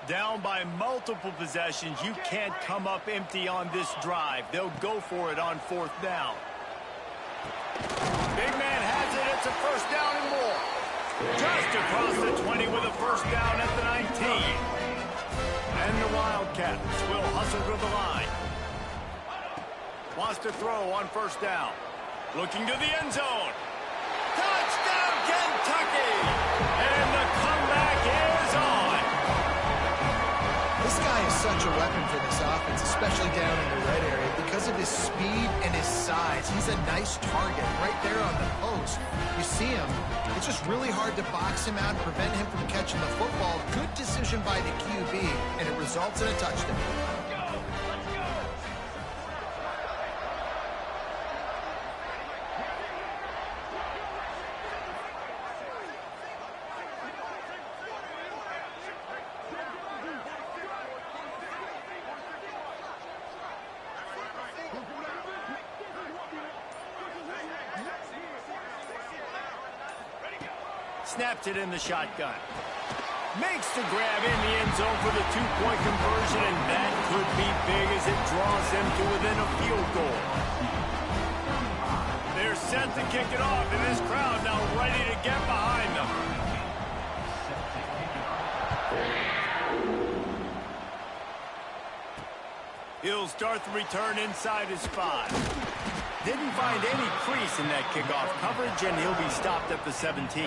Down by multiple possessions. You can't come up empty on this drive. They'll go for it on 4th down. Big man has it. It's a 1st down and more. Just across the 20 with a 1st down at the 19. And the Wildcats will hustle to the line. Wants to throw on 1st down. Looking to the end zone. Touchdown, Kentucky! And the comeback is on. This guy is such a weapon for this offense, especially down in the red area, because of his speed and his size. He's a nice target right there on the post. You see him. It's just really hard to box him out and prevent him from catching the football. Good decision by the QB, and it results in a touchdown. Snaps it in the shotgun. Makes the grab in the end zone for the two-point conversion, and that could be big as it draws them to within a field goal. They're set to kick it off, and this crowd now ready to get behind them. He'll start the return inside his 5. Didn't find any crease in that kickoff coverage, and he'll be stopped at the 17.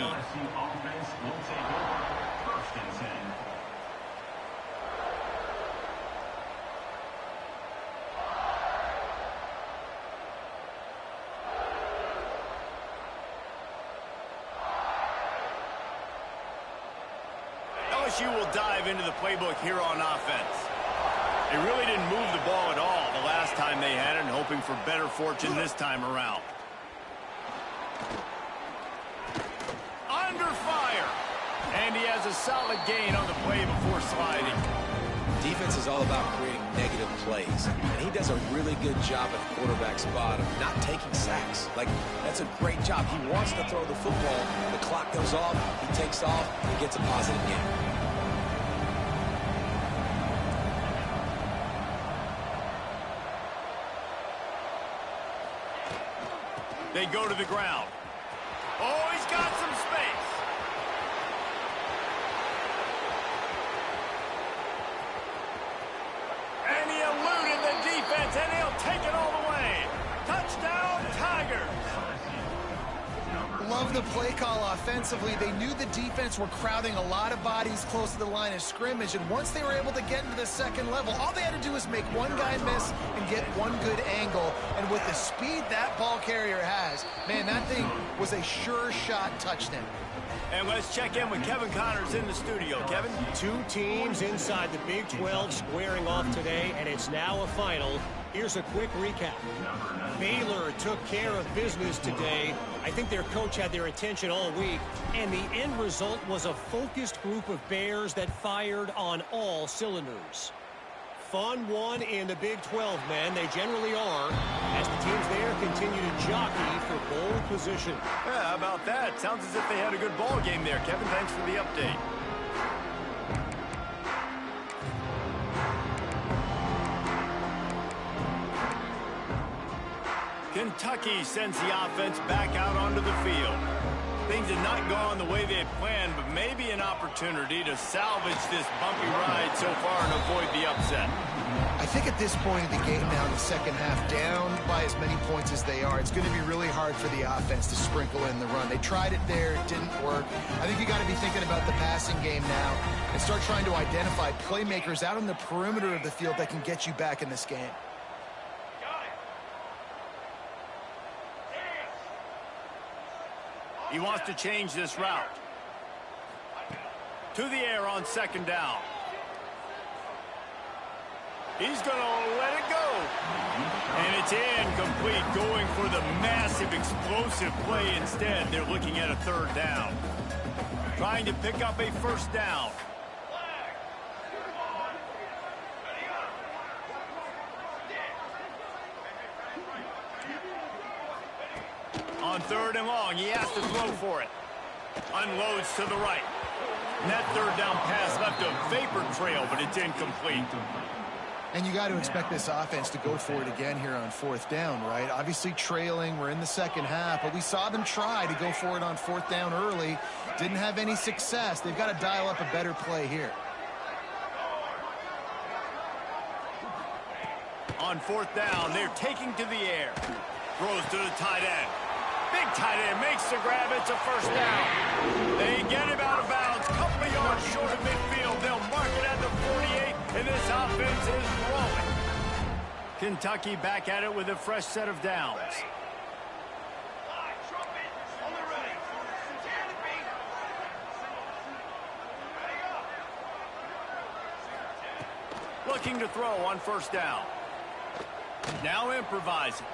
LSU will dive into the playbook here on offense. They really didn't move the ball at all the last time they had it, and hoping for better fortune this time around. Under fire. And he has a solid gain on the play before sliding. Defense is all about creating negative plays, and he does a really good job at the quarterback spot of not taking sacks. Like, that's a great job. He wants to throw the football. The clock goes off. He takes off and gets a positive gain. They go to the ground. Oh, he's got some space. And he eluded the defense, and he'll take it all the way. Touchdown, Tigers. Love the play call offensively. They knew the defense were crowding a lot of bodies close to the line of scrimmage, and once they were able to get into the second level, all they had to do was make one guy miss and get one good angle. And with the speed that ball carrier has, man, that thing was a sure shot touchdown. And let's check in with Kevin Connors in the studio. Kevin? Two teams inside the Big 12 squaring off today, and it's now a final. Here's a quick recap. Baylor took care of business today. I think their coach had their attention all week, and the end result was a focused group of Bears that fired on all cylinders. Fun one in the Big 12, man. They generally are, as the teams there continue to jockey for bowl position. Yeah, how about that? Sounds as if they had a good ball game there. Kevin, thanks for the update. Kentucky sends the offense back out onto the field. Things had not gone the way they had planned, but maybe an opportunity to salvage this bumpy ride so far and avoid the upset. I think at this point in the game now, in the second half, down by as many points as they are, it's going to be really hard for the offense to sprinkle in the run. They tried it there, it didn't work. I think you got to be thinking about the passing game now and start trying to identify playmakers out on the perimeter of the field that can get you back in this game. He wants to change this route. To the air on second down. He's going to let it go. And it's incomplete, going for the massive explosive play instead. They're looking at a third down. Trying to pick up a first down. On third and long, he has to throw for it. Unloads to the right. And that third down pass left a vapor trail, but it's incomplete. And you got to expect this offense to go for it again here on fourth down, right? Obviously trailing, we're in the second half, but we saw them try to go for it on fourth down early. Didn't have any success. They've got to dial up a better play here. On fourth down, they're taking to the air. Throws to the tight end. Big tight end makes the grab. It's a first down. They get him out of bounds. Couple of yards short of midfield. They'll mark it at the 48, and this offense is rolling. Kentucky back at it with a fresh set of downs. Looking to throw on first down. Now improvising.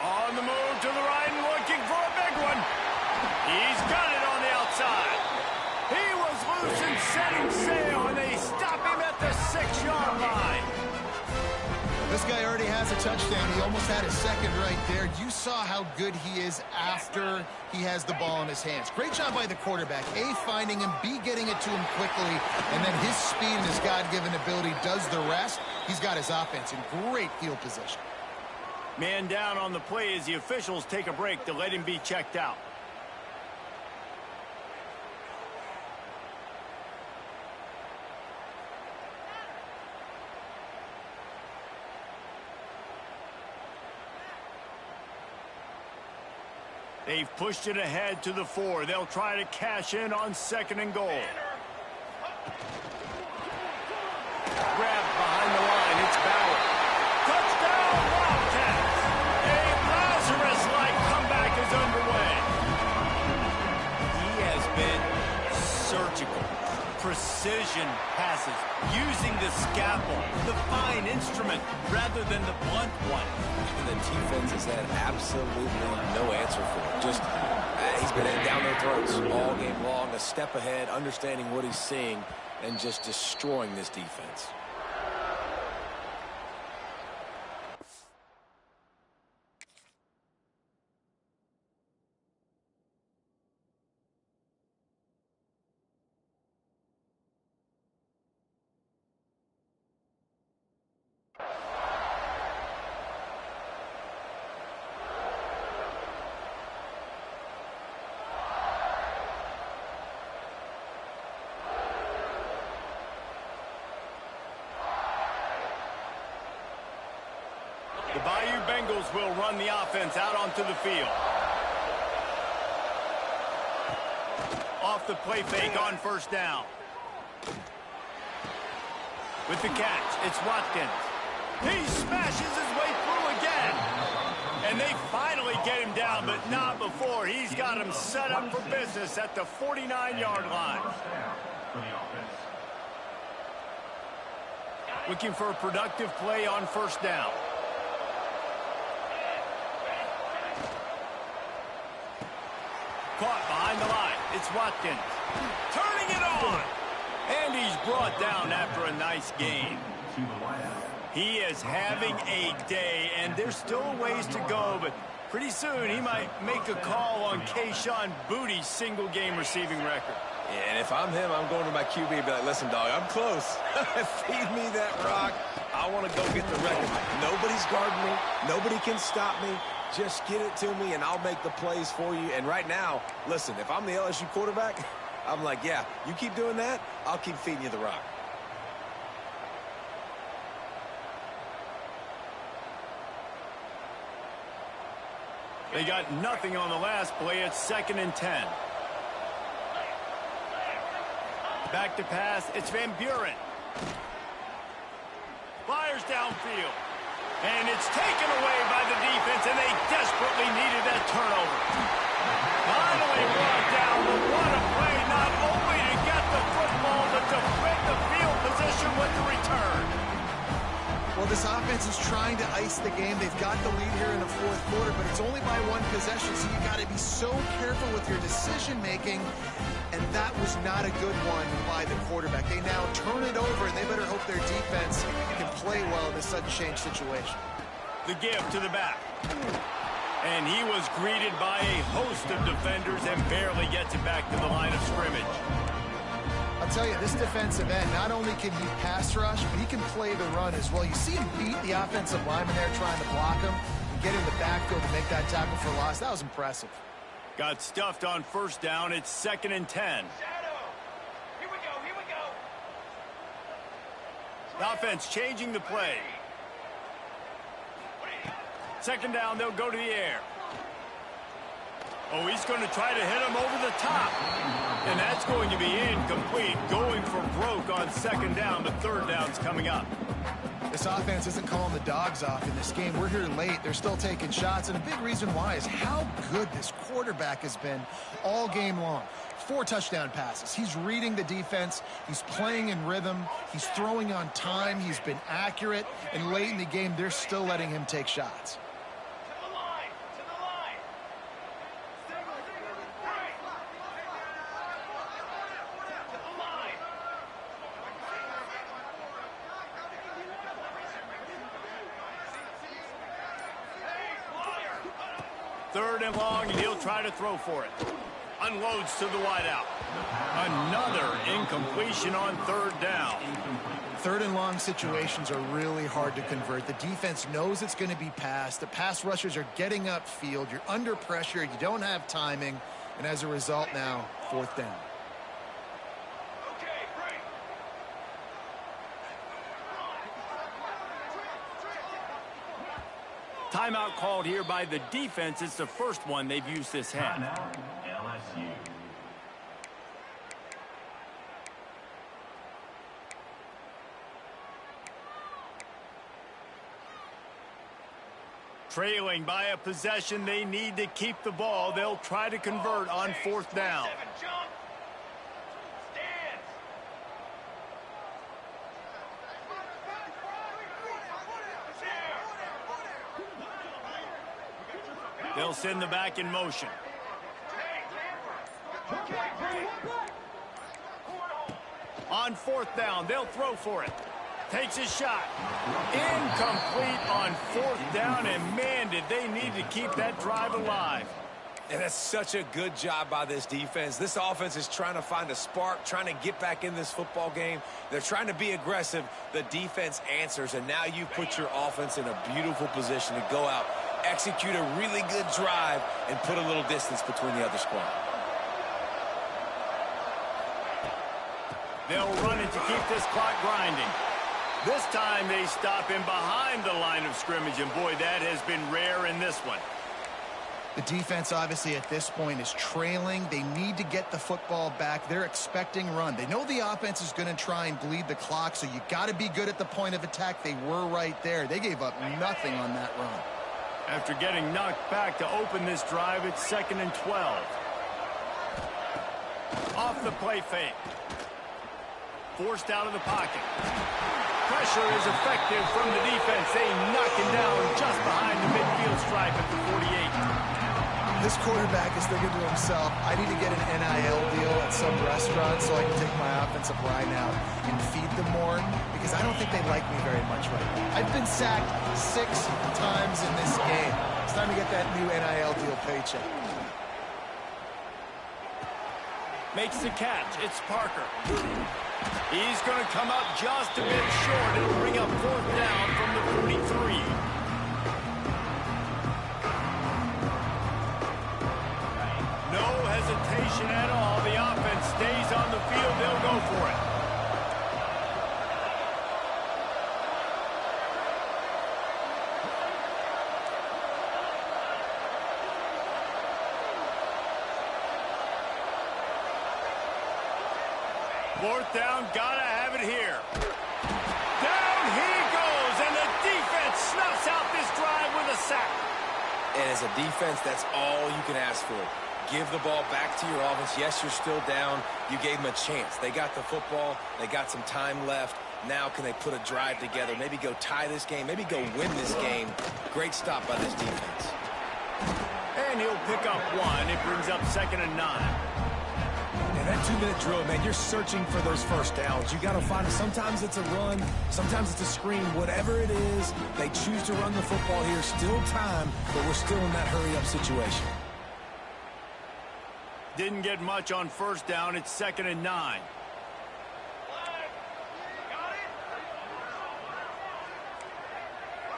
On the move to the right and looking for a big one. He's got it on the outside. He was loose and setting sail, and they stop him at the 6-yard line. This guy already has a touchdown. He almost had a second right there. You saw how good he is after he has the ball in his hands. Great job by the quarterback. A, finding him, B, getting it to him quickly, and then his speed and his God-given ability does the rest. He's got his offense in great field position. Man down on the play as the officials take a break to let him be checked out. They've pushed it ahead to the 4. They'll try to cash in on 2nd and goal. Grabbed behind the line. It's Bauer. Touchdown, Wildcats! A Lazarus-like comeback is underway. He has been surgical. Precision passes. Using the scalpel, the fine instrument, rather than the blunt one. The defense has had absolutely no answer for it. Just, he's been down their throats all game long, a step ahead, understanding what he's seeing, and just destroying this defense. The Bayou Bengals will run the offense out onto the field. Off the play fake on 1st down. With the catch, it's Watkins. He smashes his way through again. And they finally get him down, but not before. He's got him set up for business at the 49-yard line. Looking for a productive play on 1st down. Caught behind the line. It's Watkins. Turning it on. And he's brought down after a nice gain. He is having a day, and there's still a ways to go, but pretty soon he might make a call on Kayshon Boutte's single-game receiving record. Yeah, and if I'm him, I'm going to my QB and be like, listen, dog, I'm close. Feed me that rock. I want to go get the record. Nobody's guarding me. Nobody can stop me. Just get it to me, and I'll make the plays for you. And right now, listen, if I'm the LSU quarterback, I'm like, yeah, you keep doing that, I'll keep feeding you the rock. They got nothing on the last play. It's 2nd and 10. Back to pass. It's Van Buren. Fires downfield. And it's taken away by the defense, and they desperately needed that turnover. Finally brought down, but what a play, not only to get the football, but to break the field position with the return. Well, this offense is trying to ice the game. They've got the lead here in the 4th quarter, but it's only by 1 possession, so you got to be so careful with your decision-making, and that was not a good one by the quarterback. They now turn it over, and they better hope their defense can play well in this sudden change situation. The give to the back. And he was greeted by a host of defenders and barely gets it back to the line of scrimmage. I'll tell you, this defensive end, not only can he pass rush, but he can play the run as well. You see him beat the offensive lineman there trying to block him and get in the backfield to make that tackle for loss. That was impressive. Got stuffed on 1st down. It's 2nd and 10. Here we go. The offense changing the play. 2nd down, they'll go to the air. Oh, he's going to try to hit him over the top. And that's going to be incomplete. Going for broke on 2nd down, but 3rd down's coming up. This offense isn't calling the dogs off in this game. We're here late. They're still taking shots, and a big reason why is how good this quarterback has been all game long. 4 touchdown passes. He's reading the defense. He's playing in rhythm. He's throwing on time. He's been accurate. And late in the game, they're still letting him take shots. 3rd and long, and he'll try to throw for it. Unloads to the wideout. Another incompletion on 3rd down. 3rd and long situations are really hard to convert. The defense knows it's going to be passed. The pass rushers are getting upfield. You're under pressure. You don't have timing. And as a result now, 4th down. Timeout called here by the defense. It's the first one they've used this half. LSU. Trailing by a possession, they need to keep the ball. They'll try to convert on 4th down. They'll send the back in motion. On 4th down, they'll throw for it. Takes a shot. Incomplete on 4th down, and man, did they need to keep that drive alive. And that's such a good job by this defense. This offense is trying to find a spark, trying to get back in this football game. They're trying to be aggressive. The defense answers, and now you put your offense in a beautiful position to go out, execute a really good drive, and put a little distance between the other squad. They'll run it to keep this clock grinding. This time they stop him behind the line of scrimmage, and boy, that has been rare in this one. The defense, obviously, at this point is trailing. They need to get the football back. They're expecting run. They know the offense is going to try and bleed the clock, so you got to be good at the point of attack. They were right there. They gave up nothing on that run. After getting knocked back to open this drive, it's 2nd and 12. Off the play fake. Forced out of the pocket. Pressure is effective from the defense. They knock him down just behind the midfield stripe at the 48. This quarterback is thinking to himself, I need to get an NIL deal at some restaurant so I can take my offensive line out and feed them more, because I don't think they like me very much right now. I've been sacked 6 times in this game. It's time to get that new NIL deal paycheck. Makes the catch. It's Parker. He's going to come up just a bit short. It'll bring up 4th down from the 43. No hesitation at all. The offense stays on the field. They'll go for it. Fourth down, gotta have it here. Down he goes, and the defense snuffs out this drive with a sack. And as a defense, that's all you can ask for. Give the ball back to your offense. Yes, you're still down. You gave them a chance. They got the football. They got some time left. Now can they put a drive together? Maybe go tie this game. Maybe go win this game. Great stop by this defense. And he'll pick up 1. It brings up 2nd and 9. And that 2-minute drill, man, you're searching for those first downs. You got to find it. Sometimes it's a run. Sometimes it's a screen. Whatever it is, they choose to run the football here. Still time, but we're still in that hurry-up situation. Didn't get much on 1st down. It's 2nd and 9.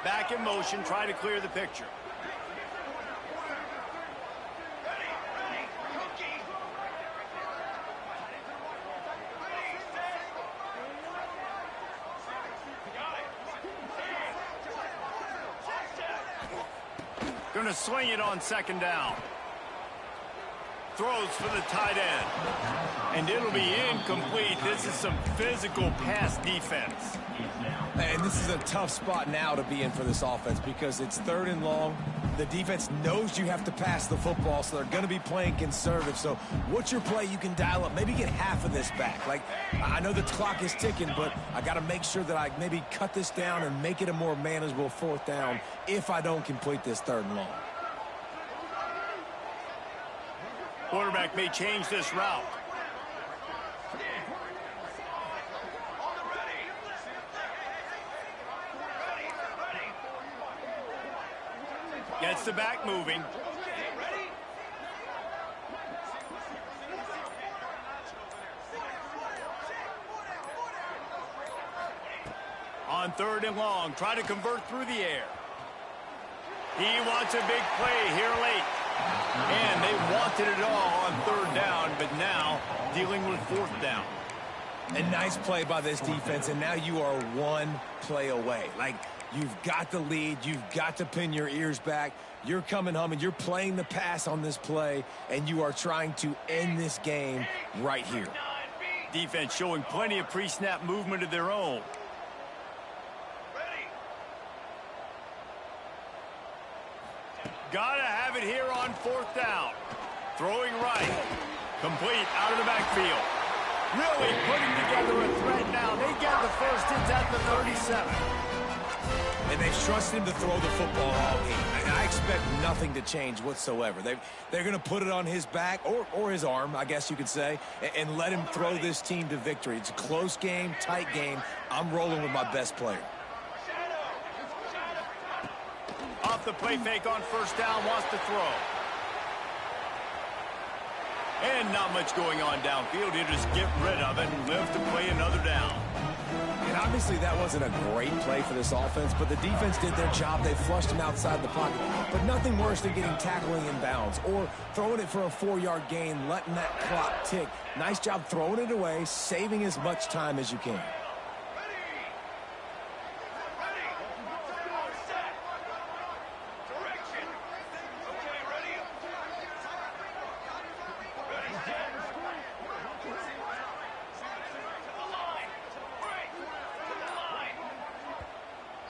Back in motion, try to clear the picture. Going to swing it on 2nd down. Throws for the tight end. And it'll be incomplete. This is some physical pass defense. And this is a tough spot now to be in for this offense because it's 3rd and long. The defense knows you have to pass the football, so they're going to be playing conservative. So what's your play you can dial up? Maybe get half of this back. Like, I know the clock is ticking, but I got to make sure that I maybe cut this down and make it a more manageable 4th down if I don't complete this 3rd and long. Quarterback may change this route. Gets the back moving. On 3rd and long, try to convert through the air. He wants a big play here late. And they wanted it all on 3rd down, but now dealing with 4th down. A nice play by this defense, and now you are one play away. Like, you've got the lead. You've got to pin your ears back. You're coming home, and you're playing the pass on this play, and you are trying to end this game right here. Defense showing plenty of pre-snap movement of their own. Gotta have it here on 4th down. Throwing right. Complete out of the backfield. Really putting together a threat now. They get the first. It's at the 37. And they've trusted him to throw the football all game. And I expect nothing to change whatsoever. They're going to put it on his back, or his arm, I guess you could say, and let him throw this team to victory. It's a close game, tight game. I'm rolling with my best player. Off the play fake on 1st down, wants to throw. And not much going on downfield. He'll just get rid of it and live to play another down. And obviously that wasn't a great play for this offense, but the defense did their job. They flushed him outside the pocket. But nothing worse than getting tackling in bounds or throwing it for a 4-yard gain, letting that clock tick. Nice job throwing it away, saving as much time as you can.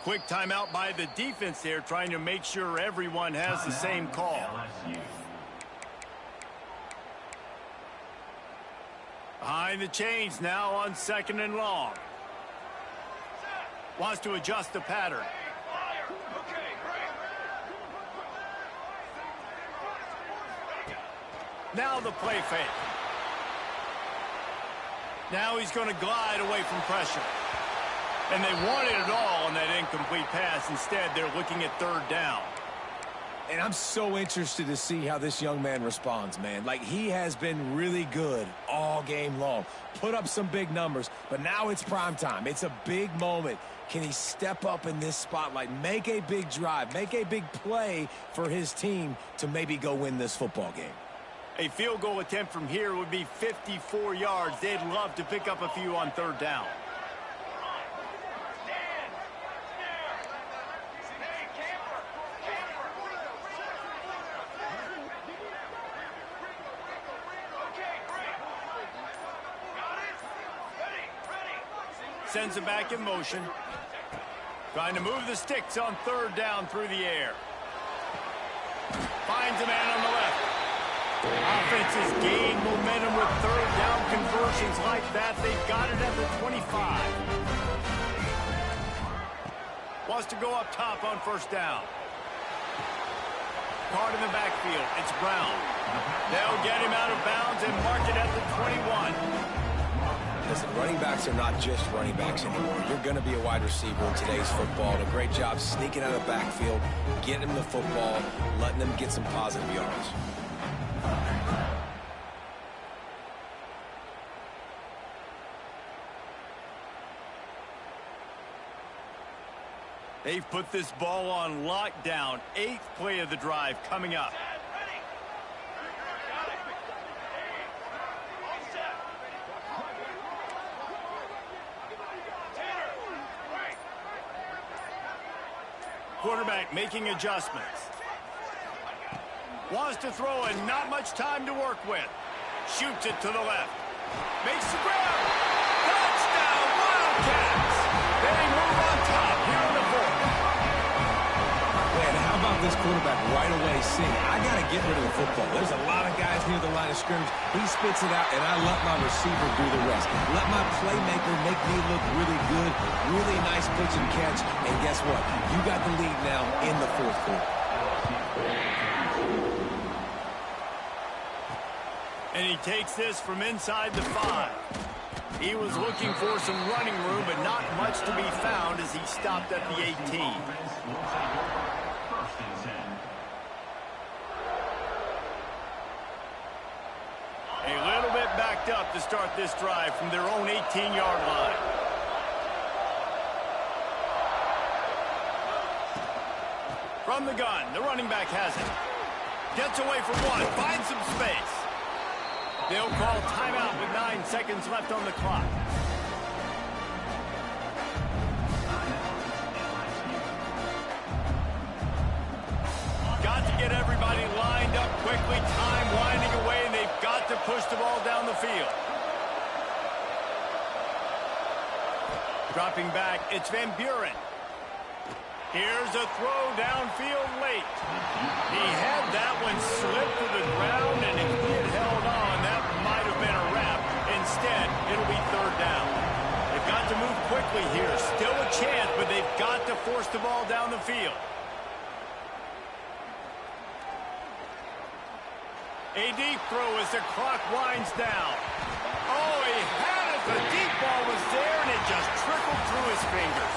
Quick timeout by the defense there, trying to make sure everyone has the same call. Behind the chains now on 2nd and long. Wants to adjust the pattern. Now the play fake. Now he's going to glide away from pressure. And they wanted it all on that incomplete pass. Instead, they're looking at 3rd down. And I'm so interested to see how this young man responds, man. Like, he has been really good all game long. Put up some big numbers, but now it's prime time. It's a big moment. Can he step up in this spotlight, make a big drive, make a big play for his team to maybe go win this football game? A field goal attempt from here would be 54 yards. They'd love to pick up a few on 3rd down. Sends it back in motion. Trying to move the sticks on 3rd down through the air. Finds a man on the left. Offense has gained momentum with 3rd down conversions like that. They've got it at the 25. Wants to go up top on 1st down. Caught in the backfield. It's Brown. They'll get him out of bounds and mark it at the 21. Listen, running backs are not just running backs anymore. You're going to be a wide receiver in today's football. And a great job sneaking out of the backfield, getting him the football, letting them get some positive yards. They've put this ball on lockdown. 8th play of the drive coming up. Quarterback making adjustments. Wants to throw and not much time to work with. Shoots it to the left. Makes the grab. Touchdown, Wildcats. They move on top here in the 4th. Man, how about this quarterback right away seeing, I got to get rid of the football. There's a lot of guys near the line of scrimmage. He spits it out, and I let my receiver do the rest. Let my playmaker make me look really good. Really nice pitch and catch. And guess what? You got the lead now in the 4th quarter. And he takes this from inside the 5. He was looking for some running room, but not much to be found as he stopped at the 18. A little bit backed up to start this drive from their own 18-yard line. From the gun, the running back has it. Gets away from one, finds some space. They'll call timeout with 9 seconds left on the clock. Got to get everybody lined up quickly, time winding away, and they've got to push the ball down the field. Dropping back, it's Van Buren. Here's a throw downfield late. He had that one slip to the ground, and if he had held on, that might have been a wrap. Instead, it'll be third down. They've got to move quickly here. Still a chance, but they've got to force the ball down the field. A deep throw as the clock winds down. Oh, he had it. The deep ball was there, and it just trickled through his fingers.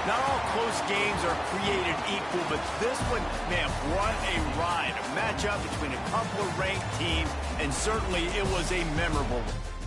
Not all close games are created equal, but this one, man, what a ride. A matchup between a couple of ranked teams, and certainly it was a memorable one.